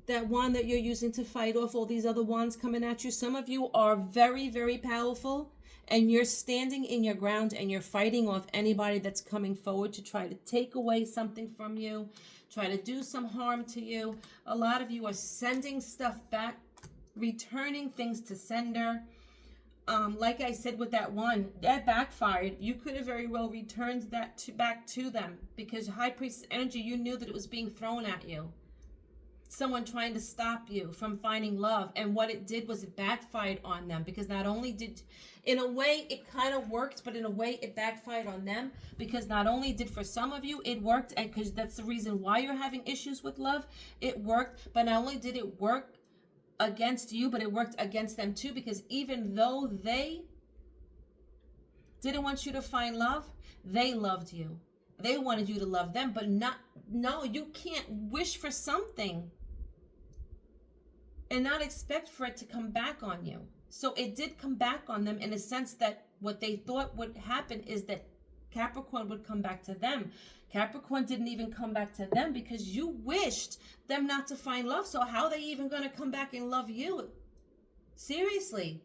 that you're using to fight off all these other wands coming at you. Some of you are very, very powerful, and you're standing in your ground and you're fighting off anybody that's coming forward to try to take away something from you, try to do some harm to you. A lot of you are sending stuff back, returning things to sender. Like I said with that one, that backfired. You could have very well returned that back to them, because high priestess energy, you knew that it was being thrown at you. Someone trying to stop you from finding love, and what it did was it backfired on them, because not only did, in a way it kind of worked, but in a way it backfired on them, because not only did for some of you it worked, and because that's the reason why you're having issues with love, it worked, but not only did it work against you, but it worked against them too, because even though they didn't want you to find love, they loved you. They wanted you to love them, but no, you can't wish for something and not expect for it to come back on you. So it did come back on them, in a sense that what they thought would happen is that Capricorn would come back to them. Capricorn didn't even come back to them because you wished them not to find love. So how are they even going to come back and love you? Seriously.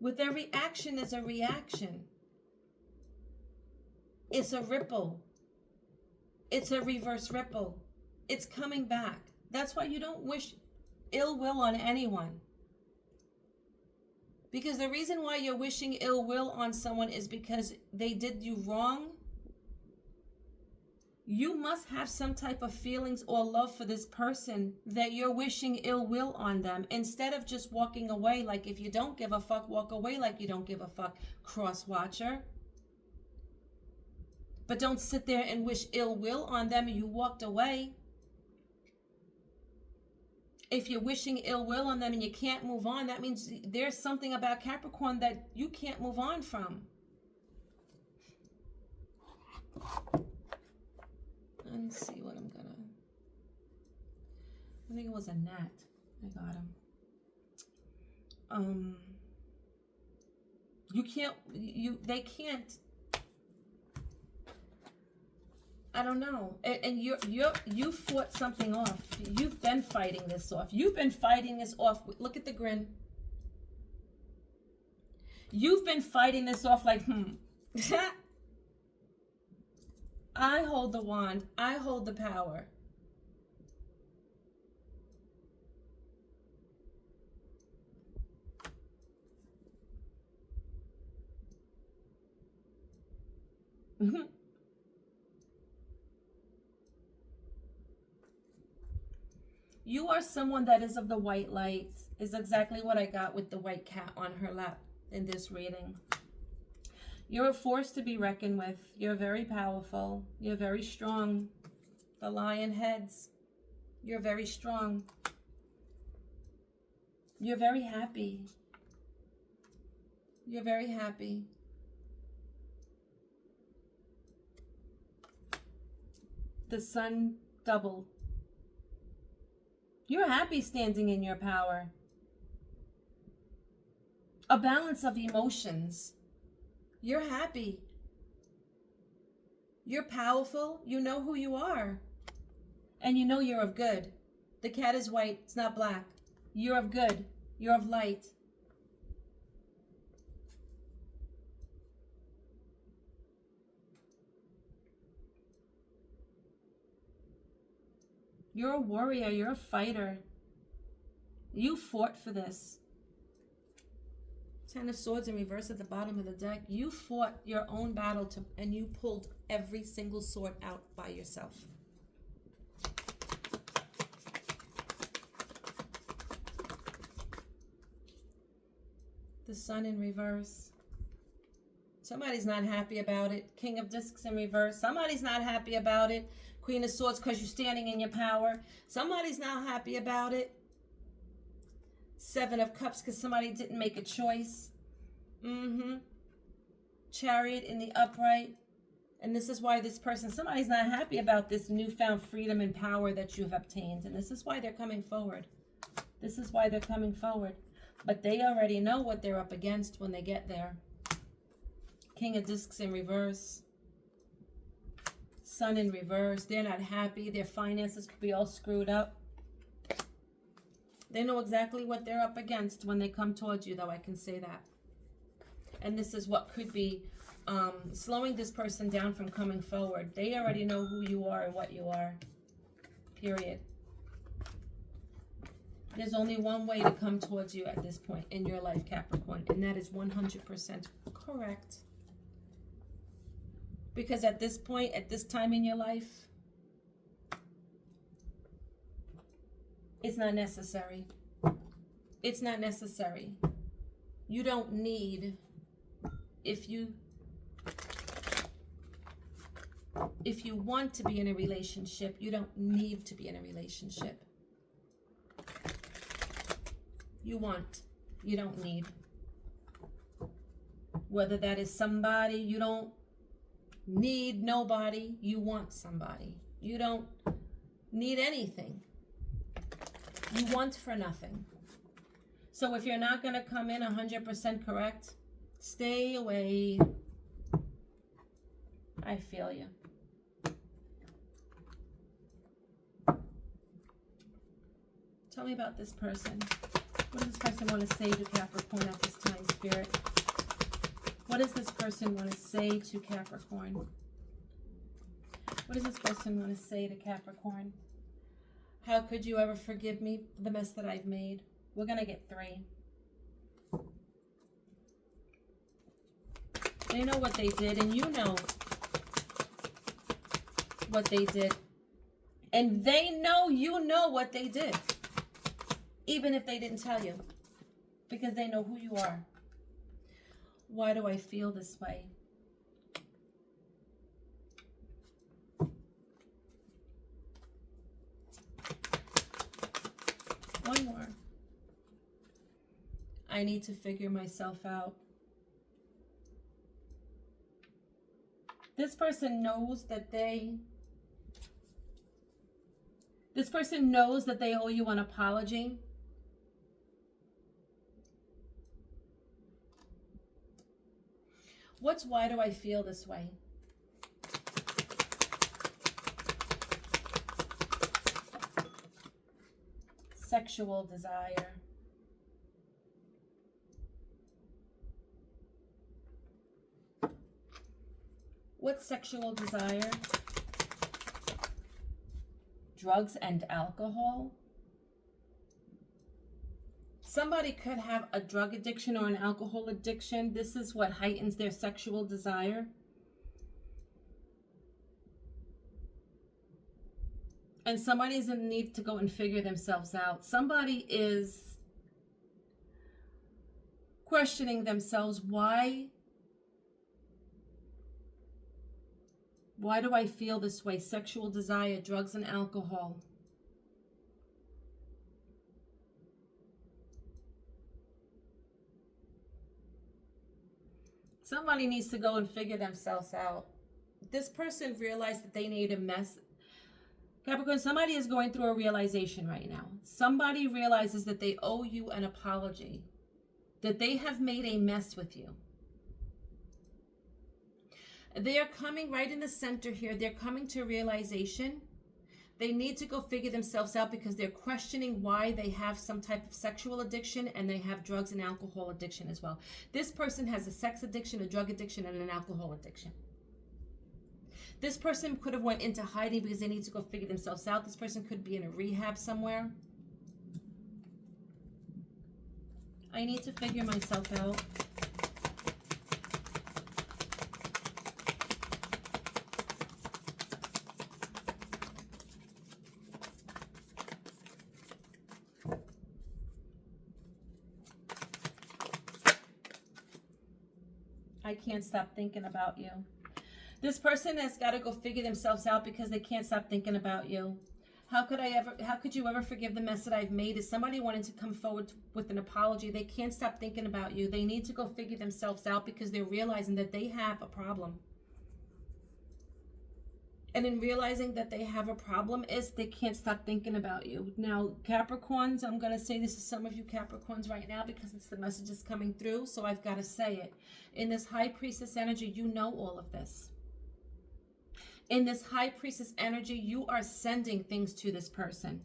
With every action is a reaction. It's a ripple. It's a reverse ripple. It's coming back. That's why you don't wish ill will on anyone. Because the reason why you're wishing ill will on someone is because they did you wrong. You must have some type of feelings or love for this person that you're wishing ill will on them, instead of just walking away. Like, if you don't give a fuck, walk away like you don't give a fuck, cross watcher. But don't sit there and wish ill will on them and you walked away. If you're wishing ill will on them and you can't move on, that means there's something about Capricorn that you can't move on from. Let me see what I'm gonna... I think it was a gnat. I got him. You can't... They can't... I don't know. And you fought something off. You've been fighting this off. You've been fighting this off. Look at the grin. You've been fighting this off like, I hold the wand. I hold the power. You are someone that is of the white light, is exactly what I got with the white cat on her lap in this reading. You're a force to be reckoned with. You're very powerful. You're very strong. The lion heads. You're very strong. You're very happy. You're very happy. The sun double. You're happy standing in your power. A balance of emotions. You're happy. You're powerful. You know who you are. And you know you're of good. The cat is white. It's not black. You're of good. You're of light. You're a warrior. You're a fighter. You fought for this. Ten of Swords in reverse at the bottom of the deck. You fought your own battle and you pulled every single sword out by yourself. The Sun in reverse. Somebody's not happy about it. King of Discs in reverse. Somebody's not happy about it. Queen of Swords because you're standing in your power. Somebody's not happy about it. Seven of Cups because somebody didn't make a choice. Chariot in the upright. And this is why this person, somebody's not happy about this newfound freedom and power that you've obtained. And this is why they're coming forward. This is why they're coming forward. But they already know what they're up against when they get there. King of Discs in reverse. Sun in reverse. They're not happy. Their finances could be all screwed up. They know exactly what they're up against when they come towards you, though, I can say that. And this is what could be slowing this person down from coming forward. They already know who you are and what you are. Period. There's only one way to come towards you at this point in your life, Capricorn, and that is 100% correct. Because at this point, at this time in your life, it's not necessary. It's not necessary. You don't need, if you want to be in a relationship, you don't need to be in a relationship. You want, you don't need. Whether that is somebody, you don't need nobody, you want somebody. You don't need anything. You want for nothing. So if you're not going to come in 100% correct, stay away. I feel you. Tell me about this person. What does this person want to say to Capricorn at this time, Spirit? What does this person want to say to Capricorn? What does this person want to say to Capricorn? How could you ever forgive me for the mess that I've made? We're going to get 3. They know what they did, and you know what they did. And they know you know what they did. Even if they didn't tell you. Because they know who you are. Why do I feel this way? One more. I need to figure myself out. This person knows that they owe you an apology. Why do I feel this way? Sexual desire. What's sexual desire? Drugs and alcohol. Somebody could have a drug addiction or an alcohol addiction. This is what heightens their sexual desire. And somebody's in need to go and figure themselves out. Somebody is questioning themselves, why do I feel this way? Sexual desire, drugs and alcohol. Somebody needs to go and figure themselves out. This person realized that they made a mess. Capricorn, somebody is going through a realization right now. Somebody realizes that they owe you an apology. That they have made a mess with you. They are coming right in the center here. They're coming to realization. They need to go figure themselves out because they're questioning why they have some type of sexual addiction and they have drugs and alcohol addiction as well. This person has a sex addiction, a drug addiction, and an alcohol addiction. This person could have went into hiding because they need to go figure themselves out. This person could be in a rehab somewhere. I need to figure myself out. I can't stop thinking about you. This person has got to go figure themselves out because they can't stop thinking about you. How could you ever forgive the mess that I've made? If somebody wanted to come forward with an apology, they can't stop thinking about you. They need to go figure themselves out because they're realizing that they have a problem. And in realizing that they have a problem they can't stop thinking about you. Now, Capricorns, I'm going to say this to some of you Capricorns right now because it's the message is coming through, so I've got to say it. In this High Priestess energy, you know all of this. In this High Priestess energy, you are sending things to this person.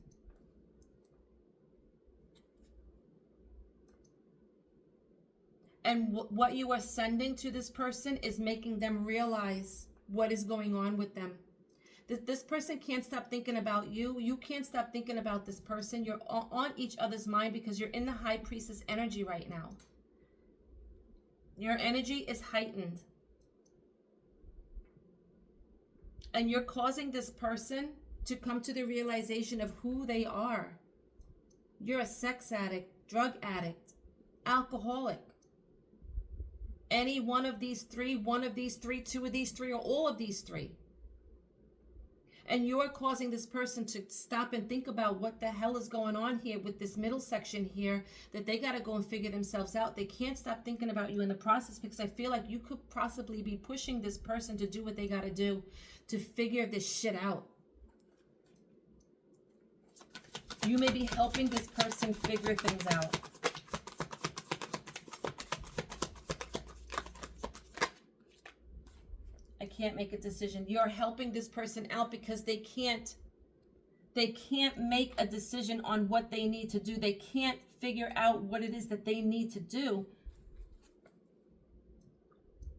And what you are sending to this person is making them realize what is going on with them. This person can't stop thinking about you. You can't stop thinking about this person. You're on each other's mind because you're in the High Priestess energy right now. Your energy is heightened. And you're causing this person to come to the realization of who they are. You're a sex addict, drug addict, alcoholic. Any one of these three, two of these three, or all of these three. And you're causing this person to stop and think about what the hell is going on here with this middle section here, that they got to go and figure themselves out. They can't stop thinking about you in the process, because I feel like you could possibly be pushing this person to do what they got to do to figure this shit out. You may be helping this person figure things out. I can't make a decision. You're helping this person out because they can't make a decision on what they need to do. They can't figure out what it is that they need to do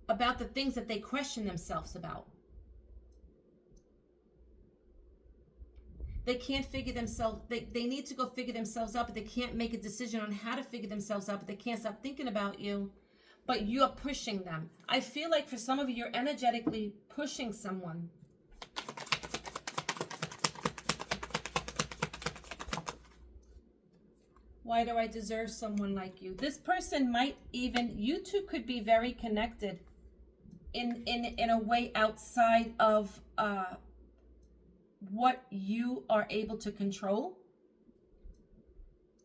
about the things that they question themselves about. They can't figure themselves, they need to go figure themselves out, but they can't make a decision on how to figure themselves out, but they can't stop thinking about you, but you're pushing them. I feel like for some of you, you're energetically pushing someone. Why do I deserve someone like you? This person might even, you two could be very connected in a way outside of what you are able to control.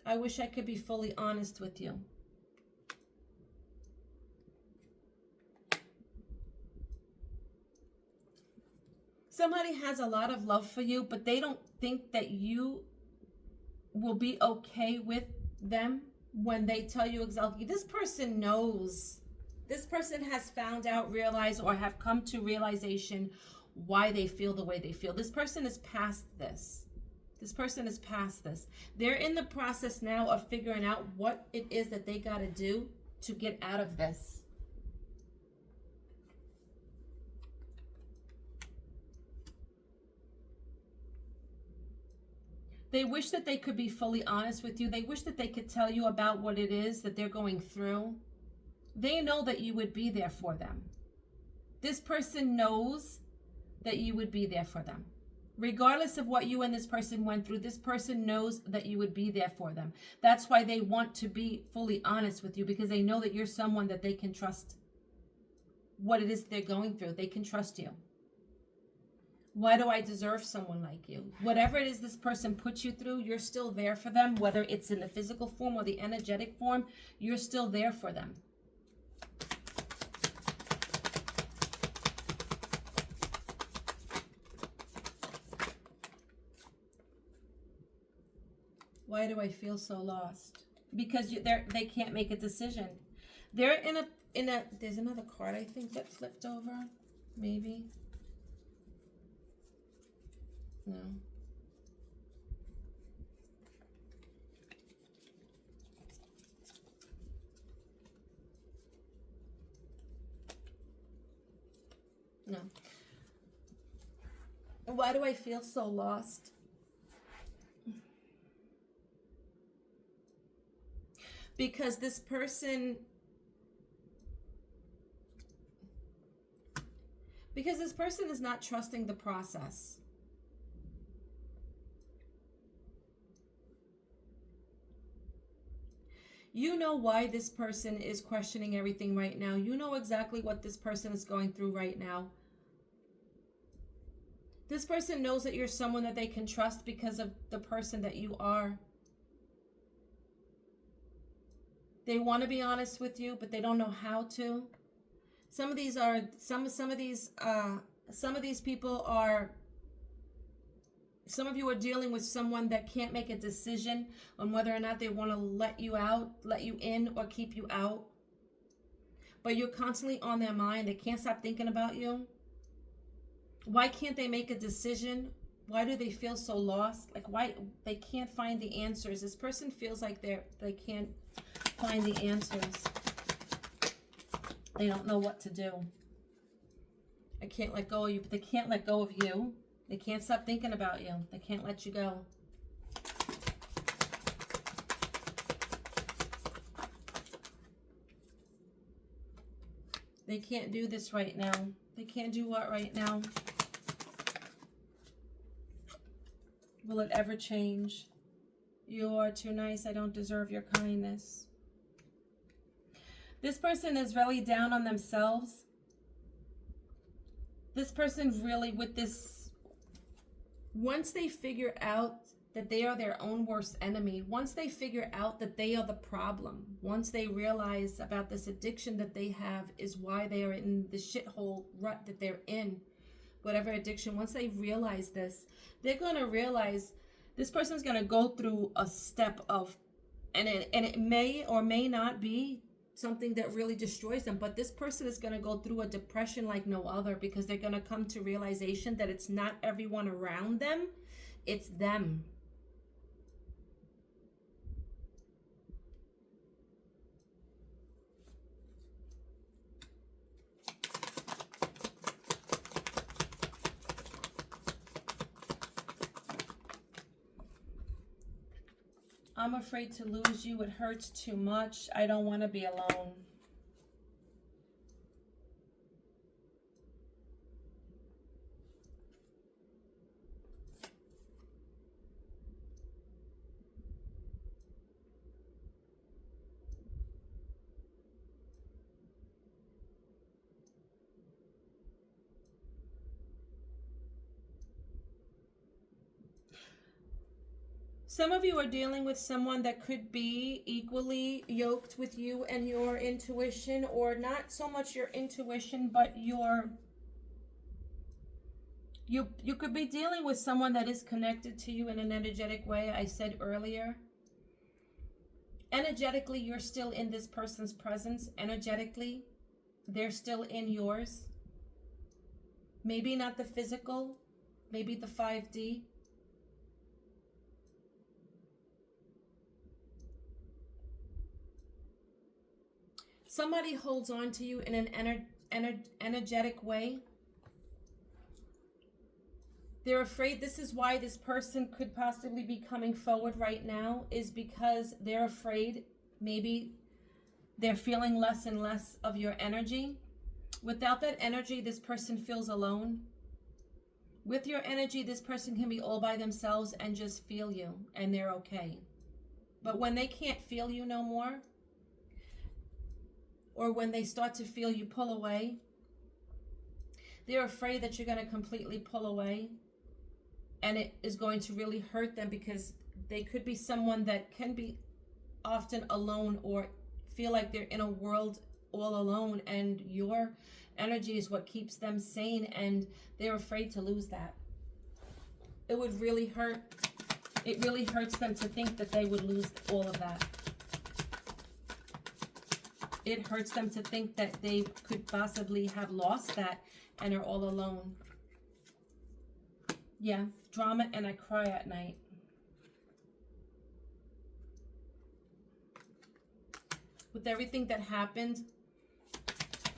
I wish I could be fully honest with you. Somebody has a lot of love for you, but they don't think that you will be okay with them when they tell you exactly. This person knows. This person has found out, realized, or have come to realization why they feel the way they feel. This person is past this. This person is past this. They're in the process now of figuring out what it is that they got to do to get out of this. They wish that they could be fully honest with you. They wish that they could tell you about what it is that they're going through. They know that you would be there for them. This person knows that you would be there for them. Regardless of what you and this person went through, this person knows that you would be there for them. That's why they want to be fully honest with you, because they know that you're someone that they can trust. What it is they're going through, they can trust you. Why do I deserve someone like you? Whatever it is this person puts you through, you're still there for them. Whether it's in the physical form or the energetic form, you're still there for them. Why do I feel so lost? Because they can't make a decision. They're in a there's another card I think that flipped over, maybe. No. No. Why do I feel so lost? Because this person is not trusting the process. You know why this person is questioning everything right now. You know exactly what this person is going through right now. This person knows that you're someone that they can trust because of the person that you are. They want to be honest with you, but they don't know how to. Some of these people are. Some of you are dealing with someone that can't make a decision on whether or not they want to let you out, let you in, or keep you out. But you're constantly on their mind. They can't stop thinking about you. Why can't they make a decision? Why do they feel so lost? Like, why they can't find the answers? This person feels like they can't find the answers. They don't know what to do. I can't let go of you, but they can't let go of you. They can't stop thinking about you. They can't let you go. They can't do this right now. They can't do what right now? Will it ever change? You are too nice. I don't deserve your kindness. This person is really down on themselves. This person really, with this, once they figure out that they are their own worst enemy, once they figure out that they are the problem, once they realize about this addiction that they have is why they are in the shithole rut that they're in, whatever addiction, once they realize this, they're going to realize this person's going to go through a step of, and it may or may not be something that really destroys them, but this person is going to go through a depression like no other, because they're going to come to realization that it's not everyone around them, it's them. I'm afraid to lose you. It hurts too much. I don't want to be alone. Some of you are dealing with someone that could be equally yoked with you and your intuition, or not so much your intuition, but you could be dealing with someone that is connected to you in an energetic way. I said earlier, energetically, you're still in this person's presence. Energetically, they're still in yours. Maybe not the physical, maybe the 5D. Somebody holds on to you in an energetic way. They're afraid. This is why this person could possibly be coming forward right now, is because they're afraid. Maybe they're feeling less and less of your energy. Without that energy, this person feels alone. With your energy, this person can be all by themselves and just feel you, and they're okay. But when they can't feel you no more, or when they start to feel you pull away, they're afraid that you're going to completely pull away, and it is going to really hurt them, because they could be someone that can be often alone or feel like they're in a world all alone, and your energy is what keeps them sane, and they're afraid to lose that. It would really hurt. It really hurts them to think that they would lose all of that. It hurts them to think that they could possibly have lost that and are all alone. Yeah, drama, and I cry at night. With everything that happened,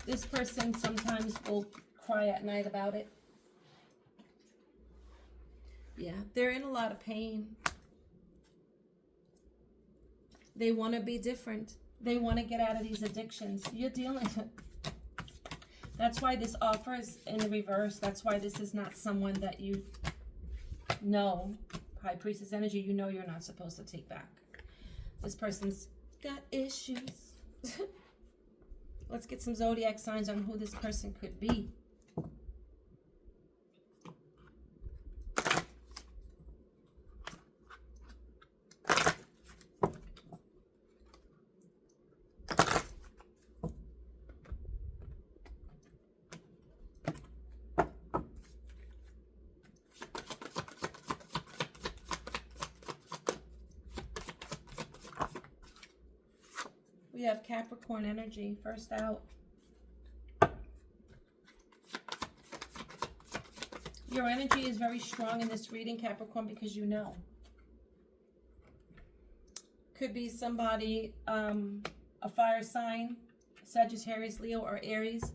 this person sometimes will cry at night about it. Yeah, they're in a lot of pain. They want to be different. They want to get out of these addictions. You're dealing with it. That's why this offer is in reverse. That's why this is not someone that you know, High Priestess energy, you know you're not supposed to take back. This person's got issues. Let's get some zodiac signs on who this person could be. We have Capricorn energy, first out. Your energy is very strong in this reading, Capricorn, because you know. Could be somebody, a fire sign, Sagittarius, Leo, or Aries.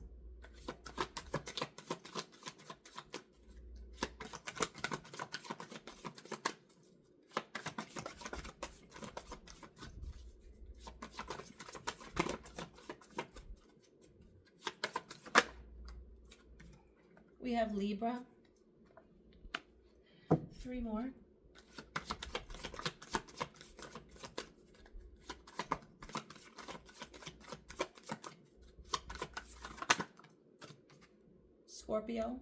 We have Libra. 3 more. Scorpio.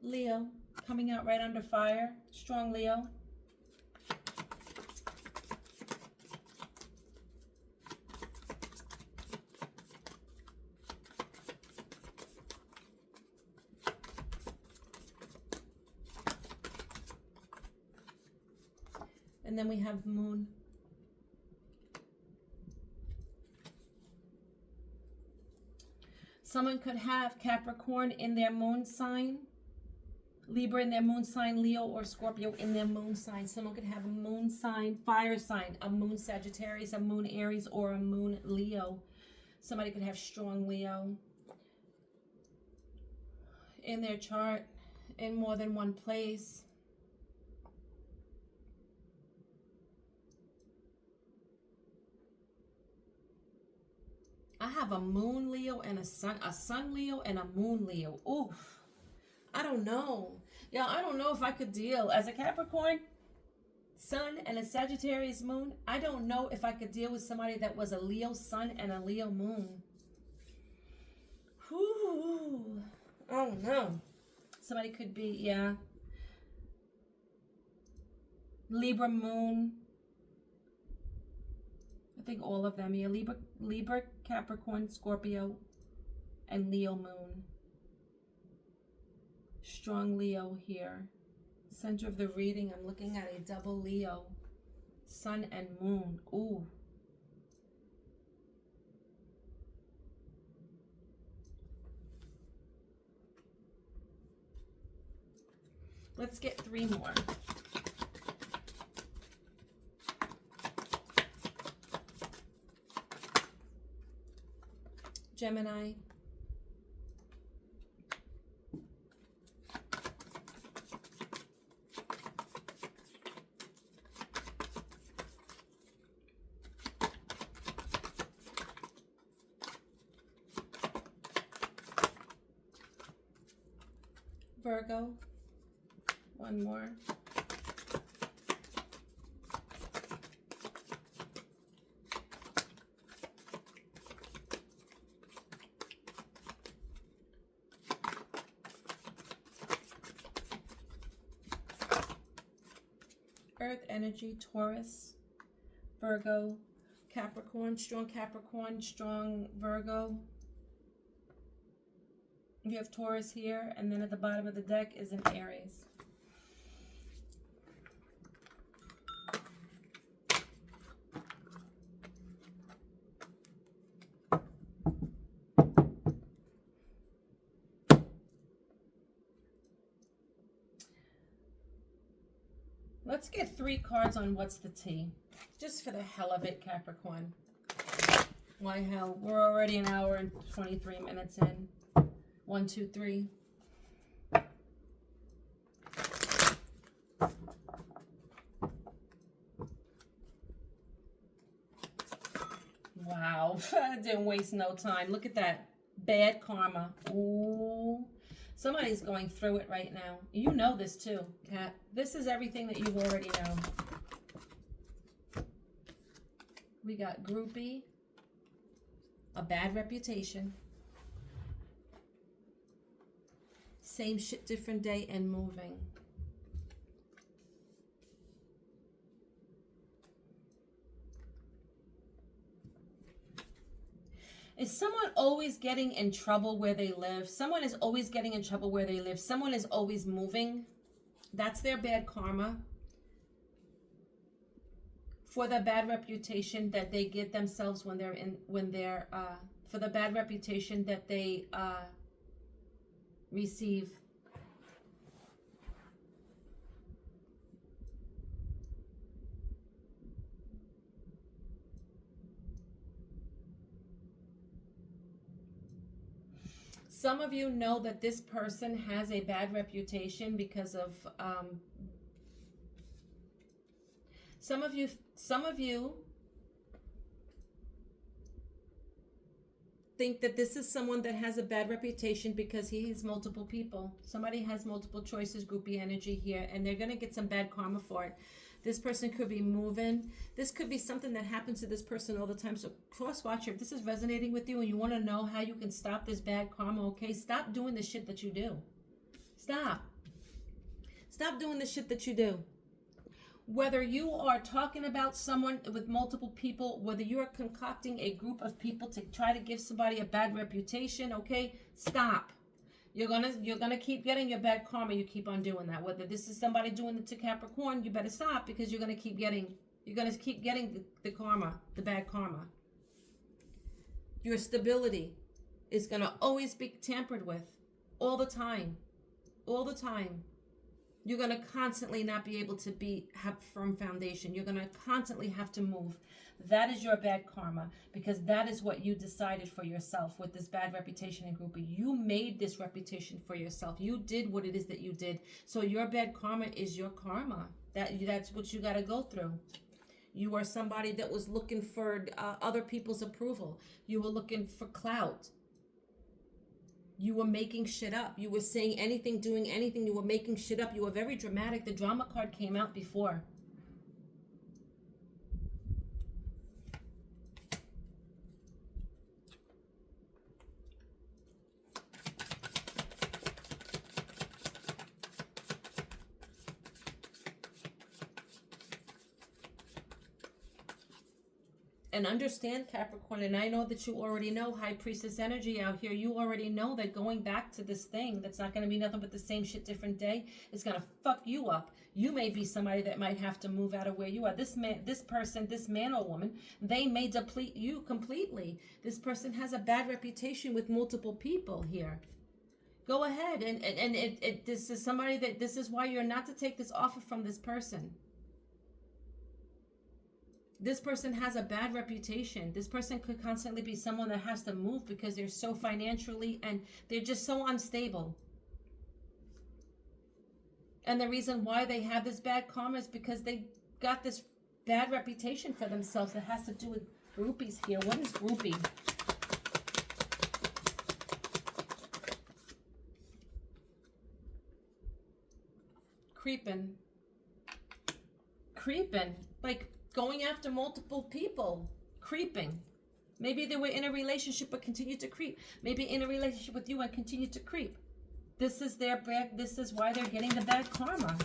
Leo, coming out right under fire. Strong Leo. And then we have Moon. Someone could have Capricorn in their moon sign, Libra in their moon sign, Leo or Scorpio in their moon sign. Someone could have a moon sign, fire sign, a moon Sagittarius, a moon Aries, or a moon Leo. Somebody could have strong Leo in their chart in more than one place. I have a moon Leo and a sun Leo and a moon Leo. Oof. I don't know. Yeah, I don't know if I could deal as a Capricorn sun and a Sagittarius moon. I don't know if I could deal with somebody that was a Leo sun and a Leo moon. Whew. I don't know. Somebody could be, yeah. Libra moon. I think all of them here. Libra, Capricorn, Scorpio, and Leo moon. Strong Leo here. Center of the reading, I'm looking at a double Leo. Sun and moon. Ooh. Let's get 3 more. Gemini. Virgo. 1 more. Earth energy, Taurus, Virgo, Capricorn, strong Virgo. You have Taurus here, and then at the bottom of the deck is an Aries. Let's get 3 cards on what's the tea. Just for the hell of it, Capricorn. Why hell? We're already an hour and 23 minutes in. 1, 2, 3. Wow. I didn't waste no time. Look at that. Bad karma. Ooh. Somebody's going through it right now. You know this too, Kat. This is everything that you already know. We got groupie, a bad reputation, same shit, different day, and moving. Is someone always getting in trouble where they live? Someone is always getting in trouble where they live. Someone is always moving. That's their bad karma. For the bad reputation that they get themselves for the bad reputation that they receive. Some of you know that this person has a bad reputation because of some of you think that this is someone that has a bad reputation because he has multiple people. Somebody has multiple choices, groupie energy here, and they're going to get some bad karma for it. This person could be moving. This could be something that happens to this person all the time. So cross watcher, if this is resonating with you and you want to know how you can stop this bad karma, okay, stop doing the shit that you do. Stop. Stop doing the shit that you do. Whether you are talking about someone with multiple people, whether you are concocting a group of people to try to give somebody a bad reputation, okay, stop. You're gonna keep getting your bad karma. You keep on doing that. Whether this is somebody doing it to Capricorn, you better stop, because you're gonna keep getting the karma, the bad karma. Your stability is gonna always be tampered with, all the time, all the time. You're going to constantly not be able to have firm foundation. You're going to constantly have to move. That is your bad karma, because that is what you decided for yourself with this bad reputation in groupie. You made this reputation for yourself. You did what it is that you did. So your bad karma is your karma. That's what you got to go through. You are somebody that was looking for other people's approval. You were looking for clout. You were making shit up. You were saying anything, doing anything. You were making shit up. You were very dramatic. The drama card came out before. And understand, Capricorn, and I know that you already know High Priestess energy out here. You already know that going back to this thing that's not going to be nothing but the same shit, different day, is going to fuck you up. You may be somebody that might have to move out of where you are. This man or woman, they may deplete you completely. This person has a bad reputation with multiple people here. Go ahead, and this is somebody that, this is why you're not to take this offer from this person. This person has a bad reputation. This person could constantly be someone that has to move because they're so financially, and they're just so unstable. And the reason why they have this bad karma is because they got this bad reputation for themselves that has to do with groupies here. What is groupie? Creeping. Like going after multiple people. Creeping. Maybe they were in a relationship but continue to creep. Maybe in a relationship with you and continue to creep. This is their bad. This is why they're getting the bad karma.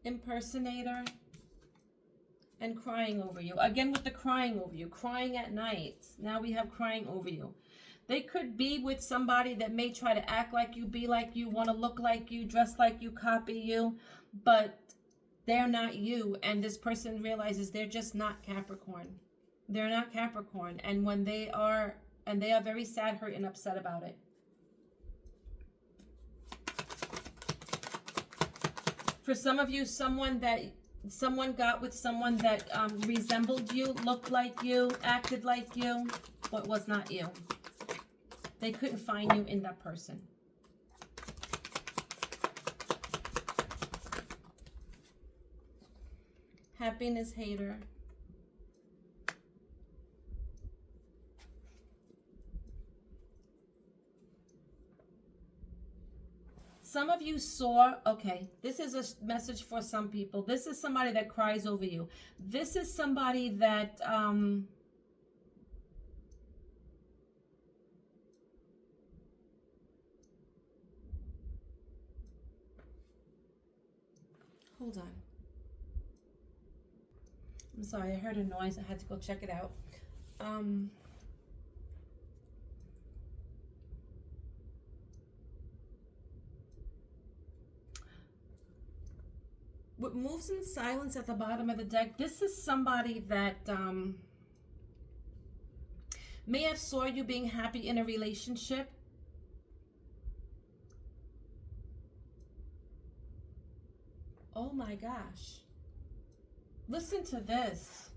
Impersonator. And crying over you. Again with the crying over you. Crying at night. Now we have crying over you. They could be with somebody that may try to act like you, be like you, want to look like you, dress like you, copy you, but they're not you. And this person realizes they're just not Capricorn. They're not Capricorn. And when they are, and they are very sad, hurt, and upset about it. For some of you, someone got with someone that resembled you, looked like you, acted like you, but was not you. They couldn't find you in that person. Happiness hater. Some of you saw, okay, this is a message for some people. This is somebody that cries over you. This is somebody that, hold on. I'm sorry, I heard a noise. I had to go check it out. What moves in silence at the bottom of the deck, this is somebody that may have saw you being happy in a relationship. Oh my gosh. Listen to this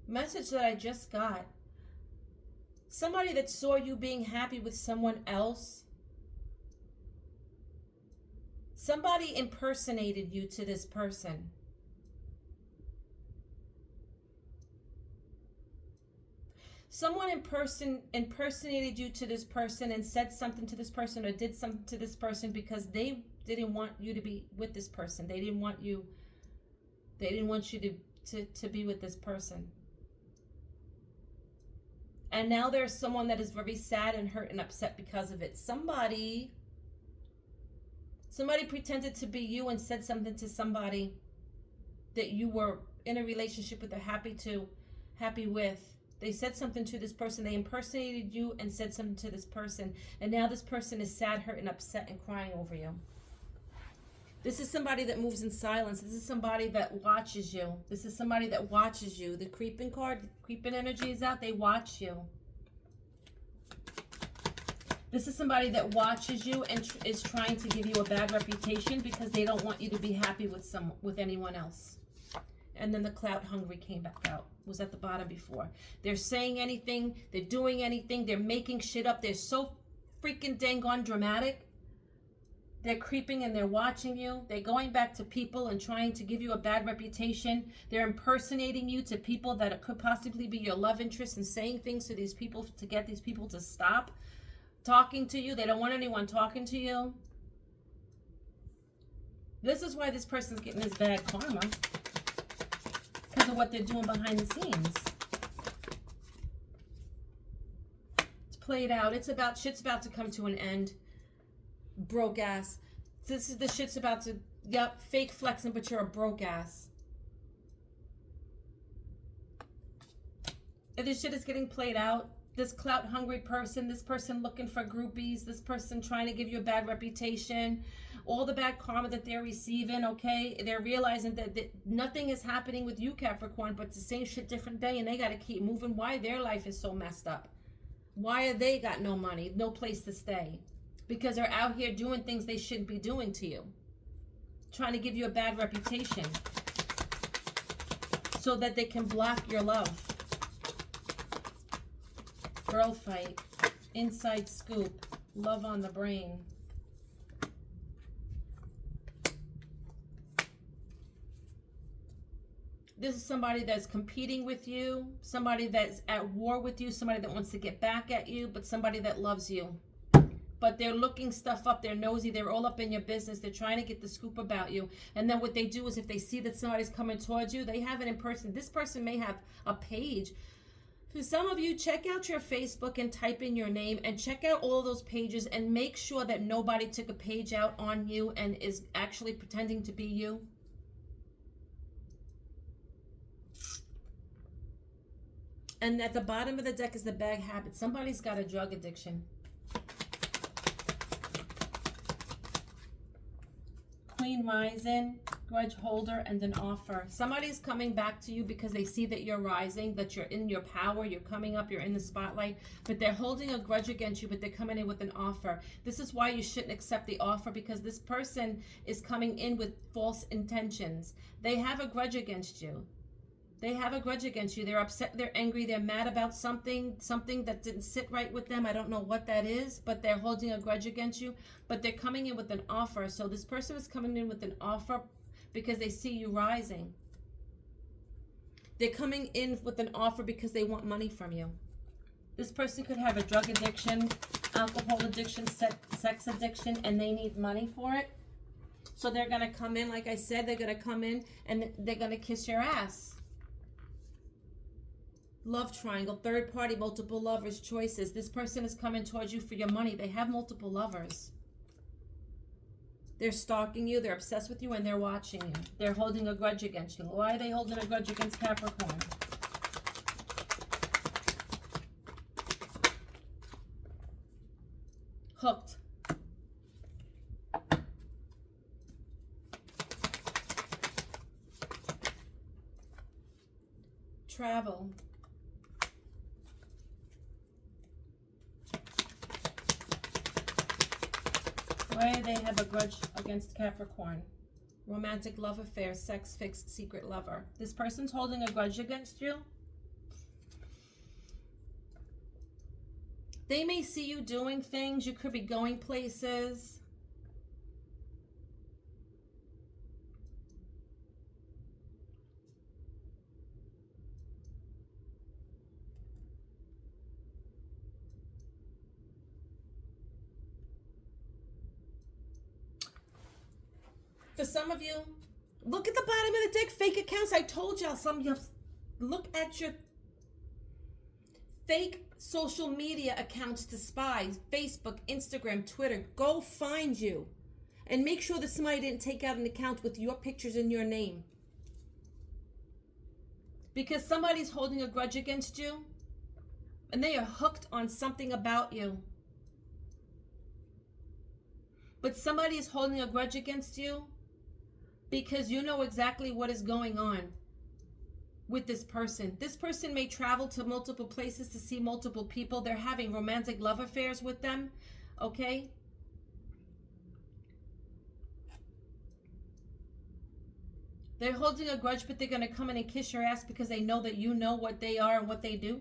message that I just got. Somebody that saw you being happy with someone else. Somebody impersonated you to this person. Someone impersonated you to this person and said something to this person or did something to this person because they didn't want you to be with this person. They didn't want you to be with this person. And now there's someone that is very sad and hurt and upset because of it. Somebody pretended to be you and said something to somebody that you were in a relationship with or happy with. They said something to this person. They impersonated you and said something to this person. And now this person is sad, hurt, and upset and crying over you. This is somebody that moves in silence. This is somebody that watches you. This is somebody that watches you. The creeping card, creeping energy is out. They watch you. This is somebody that watches you and is trying to give you a bad reputation because they don't want you to be happy with anyone else. And then the clout hungry came back out. Was at the bottom before. They're saying anything. They're doing anything. They're making shit up. They're so freaking dang on dramatic. They're creeping and they're watching you. They're going back to people and trying to give you a bad reputation. They're impersonating you to people that could possibly be your love interest and saying things to these people to get these people to stop talking to you. They don't want anyone talking to you. This is why this person's getting this bad karma. Because of what they're doing behind the scenes. It's played out. Shit's about to come to an end. Broke ass. The shit's about to, fake flexing, but you're a broke ass. And this shit is getting played out. This clout hungry person, this person looking for groupies, this person trying to give you a bad reputation, all the bad karma that they're receiving, okay? They're realizing that nothing is happening with you, Capricorn, but it's the same shit, different day, and they got to keep moving. Why their life is so messed up? Why have they got no money, no place to stay? Because they're out here doing things they shouldn't be doing to you. Trying to give you a bad reputation. So that they can block your love. Girl fight. Inside scoop. Love on the brain. This is somebody that's competing with you, somebody that's at war with you, somebody that wants to get back at you, but somebody that loves you. But they're looking stuff up, they're nosy, they're all up in your business, they're trying to get the scoop about you. And then what they do is if they see that somebody's coming towards you, they have it in person. This person may have a page. For some of you, check out your Facebook and type in your name and check out all those pages and make sure that nobody took a page out on you and is actually pretending to be you. And at the bottom of the deck is the bad habit. Somebody's got a drug addiction. Queen rising, grudge holder, and an offer. Somebody's coming back to you because they see that you're rising, that you're in your power, you're coming up, you're in the spotlight, but they're holding a grudge against you, but they're coming in with an offer. This is why you shouldn't accept the offer, because this person is coming in with false intentions. They have a grudge against you. They have a grudge against you. They're upset, they're angry, they're mad about something that didn't sit right with them. I don't know what that is, but they're holding a grudge against you. But they're coming in with an offer. So this person is coming in with an offer because they see you rising. They're coming in with an offer because they want money from you. This person could have a drug addiction, alcohol addiction, sex addiction, and they need money for it. So they're going to come in, like I said, they're going to come in and they're going to kiss your ass. Love triangle, third party, multiple lovers, choices. This person is coming towards you for your money. They have multiple lovers. They're stalking you, they're obsessed with you, and they're watching you. They're holding a grudge against you. Why are they holding a grudge against Capricorn? Hooked. Travel. Why do they have a grudge against Capricorn? Romantic love affair, sex fixed, secret lover. This person's holding a grudge against you. They may see you doing things. You could be going places. For some of you, look at the bottom of the deck, fake accounts. I told y'all, some of you, look at your fake social media accounts to spy. Facebook, Instagram, Twitter. Go find you. And make sure that somebody didn't take out an account with your pictures in your name. Because somebody's holding a grudge against you. And they are hooked on something about you. But somebody is holding a grudge against you because you know exactly what is going on with this person. This person may travel to multiple places to see multiple people. They're having romantic love affairs with them, okay? They're holding a grudge, but they're going to come in and kiss your ass because they know that you know what they are and what they do.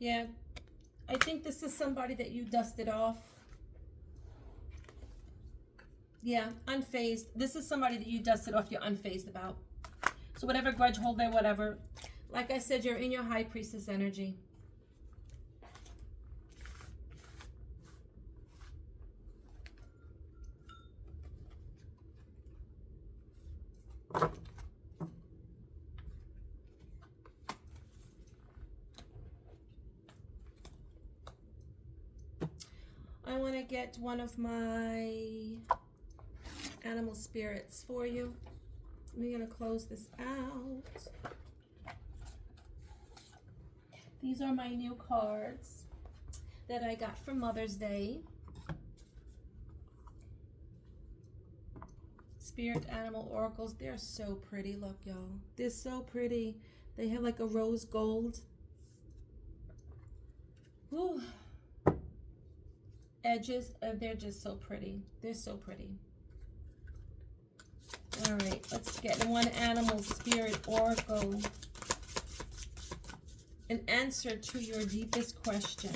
Yeah, I think this is somebody that you dusted off. Yeah, unfazed. This is somebody that you dusted off, you're unfazed about. So whatever grudge hold there, whatever. Like I said, you're in your high priestess energy. I want to get one of my animal spirits for you. We're going to close this out. These are my new cards that I got for Mother's Day. Spirit Animal Oracles. They're so pretty. Look, y'all. They're so pretty. They have like a rose gold. Whew. Edges. They're just so pretty. They're so pretty. All right. Let's get one Animal Spirit Oracle. An answer to your deepest question.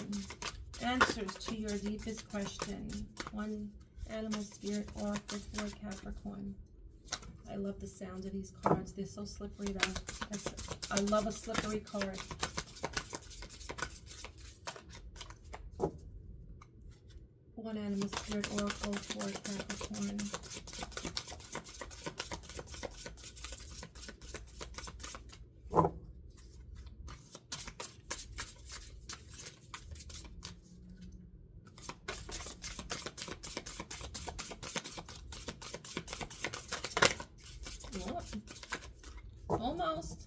Answers to your deepest question. One Animal Spirit Oracle for Capricorn. I love the sound of these cards. They're so slippery though. I love a slippery card. One Animal Spirit Oracle for Capricorn. Almost.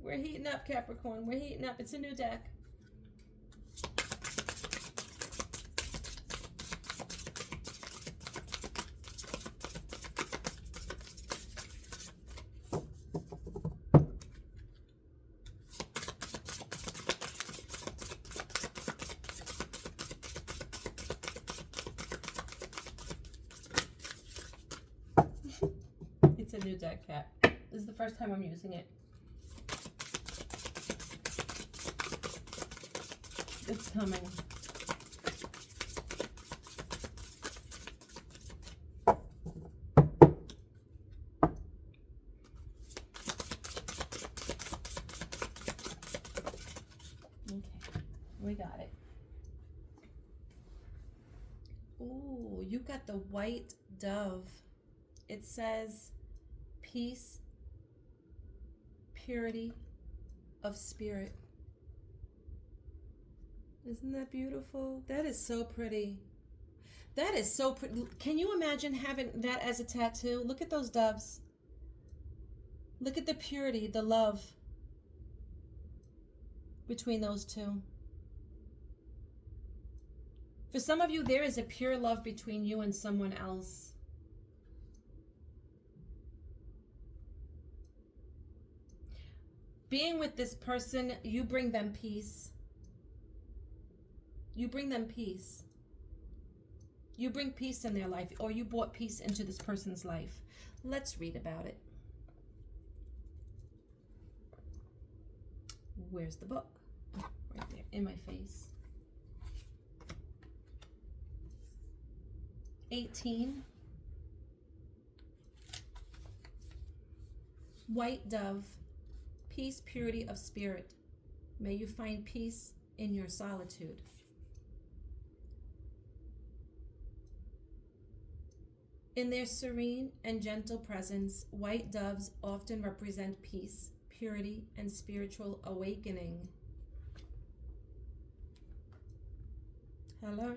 We're heating up, Capricorn. We're heating up. It's a new deck. It's a new deck, Cap. This is the first time I'm using it. It's coming. Okay, we got it. Ooh, you got the white dove. It says peace, purity of spirit. Isn't that beautiful? That is so pretty. That is so pretty. Can you imagine having that as a tattoo? Look at those doves. Look at the purity, the love between those two. For some of you, there is a pure love between you and someone else. Being with this person, you bring them peace. You bring them peace. You bring peace in their life, or you brought peace into this person's life. Let's read about it. Where's the book? Oh, right there, in my face. 18. White dove. Peace, purity of spirit. May you find peace in your solitude. In their serene and gentle presence, white doves often represent peace, purity, and spiritual awakening. Hello.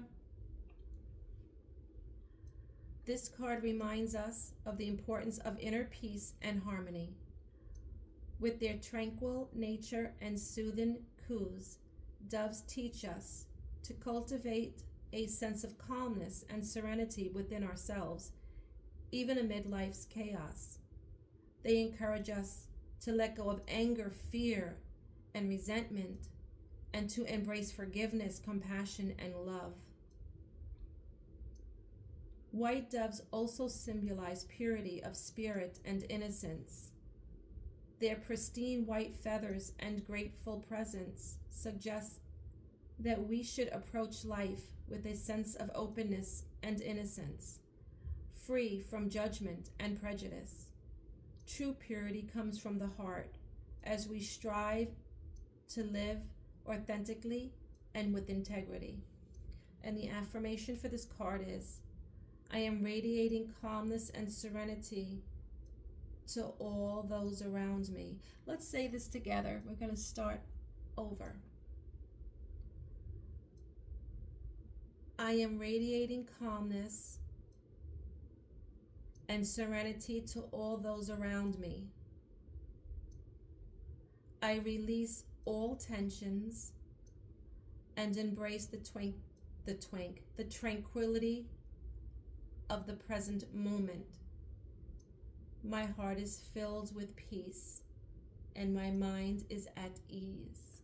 This card reminds us of the importance of inner peace and harmony. With their tranquil nature and soothing coos, doves teach us to cultivate a sense of calmness and serenity within ourselves, even amid life's chaos. They encourage us to let go of anger, fear, and resentment, and to embrace forgiveness, compassion, and love. White doves also symbolize purity of spirit and innocence. Their pristine white feathers and grateful presence suggest that we should approach life with a sense of openness and innocence, free from judgment and prejudice. True purity comes from the heart as we strive to live authentically and with integrity. And the affirmation for this card is, I am radiating calmness and serenity to all those around me. Let's say this together. We're going to start over. I am radiating calmness and serenity to all those around me. I release all tensions and embrace the tranquility of the present moment. My heart is filled with peace and my mind is at ease.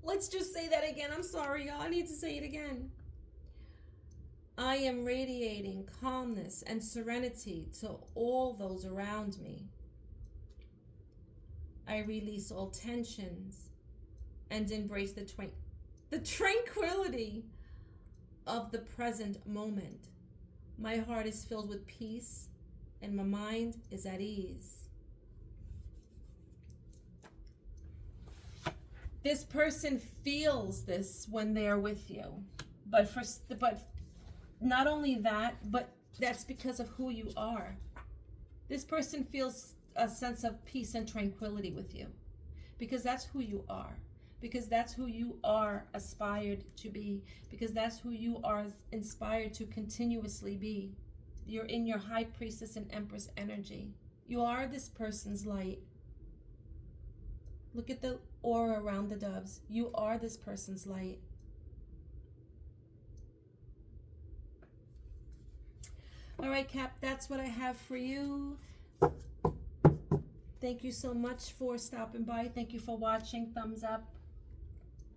Let's just say that again. I'm sorry, y'all. I need to say it again. I am radiating calmness and serenity to all those around me. I release all tensions and embrace the tranquility of the present moment. My heart is filled with peace and my mind is at ease. This person feels this when they're with you, but not only that, but that's because of who you are. This person feels a sense of peace and tranquility with you because that's who you are, because that's who you are aspired to be, because that's who you are inspired to continuously be. You're in your high priestess and empress energy. You are this person's light. Look at the aura around the doves. You are this person's light. All right, Cap, that's what I have for you. Thank you so much for stopping by. Thank you for watching. Thumbs up.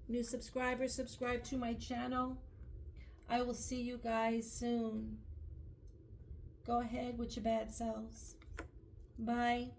New subscribers, subscribe to my channel. I will see you guys soon. Go ahead with your bad selves. Bye.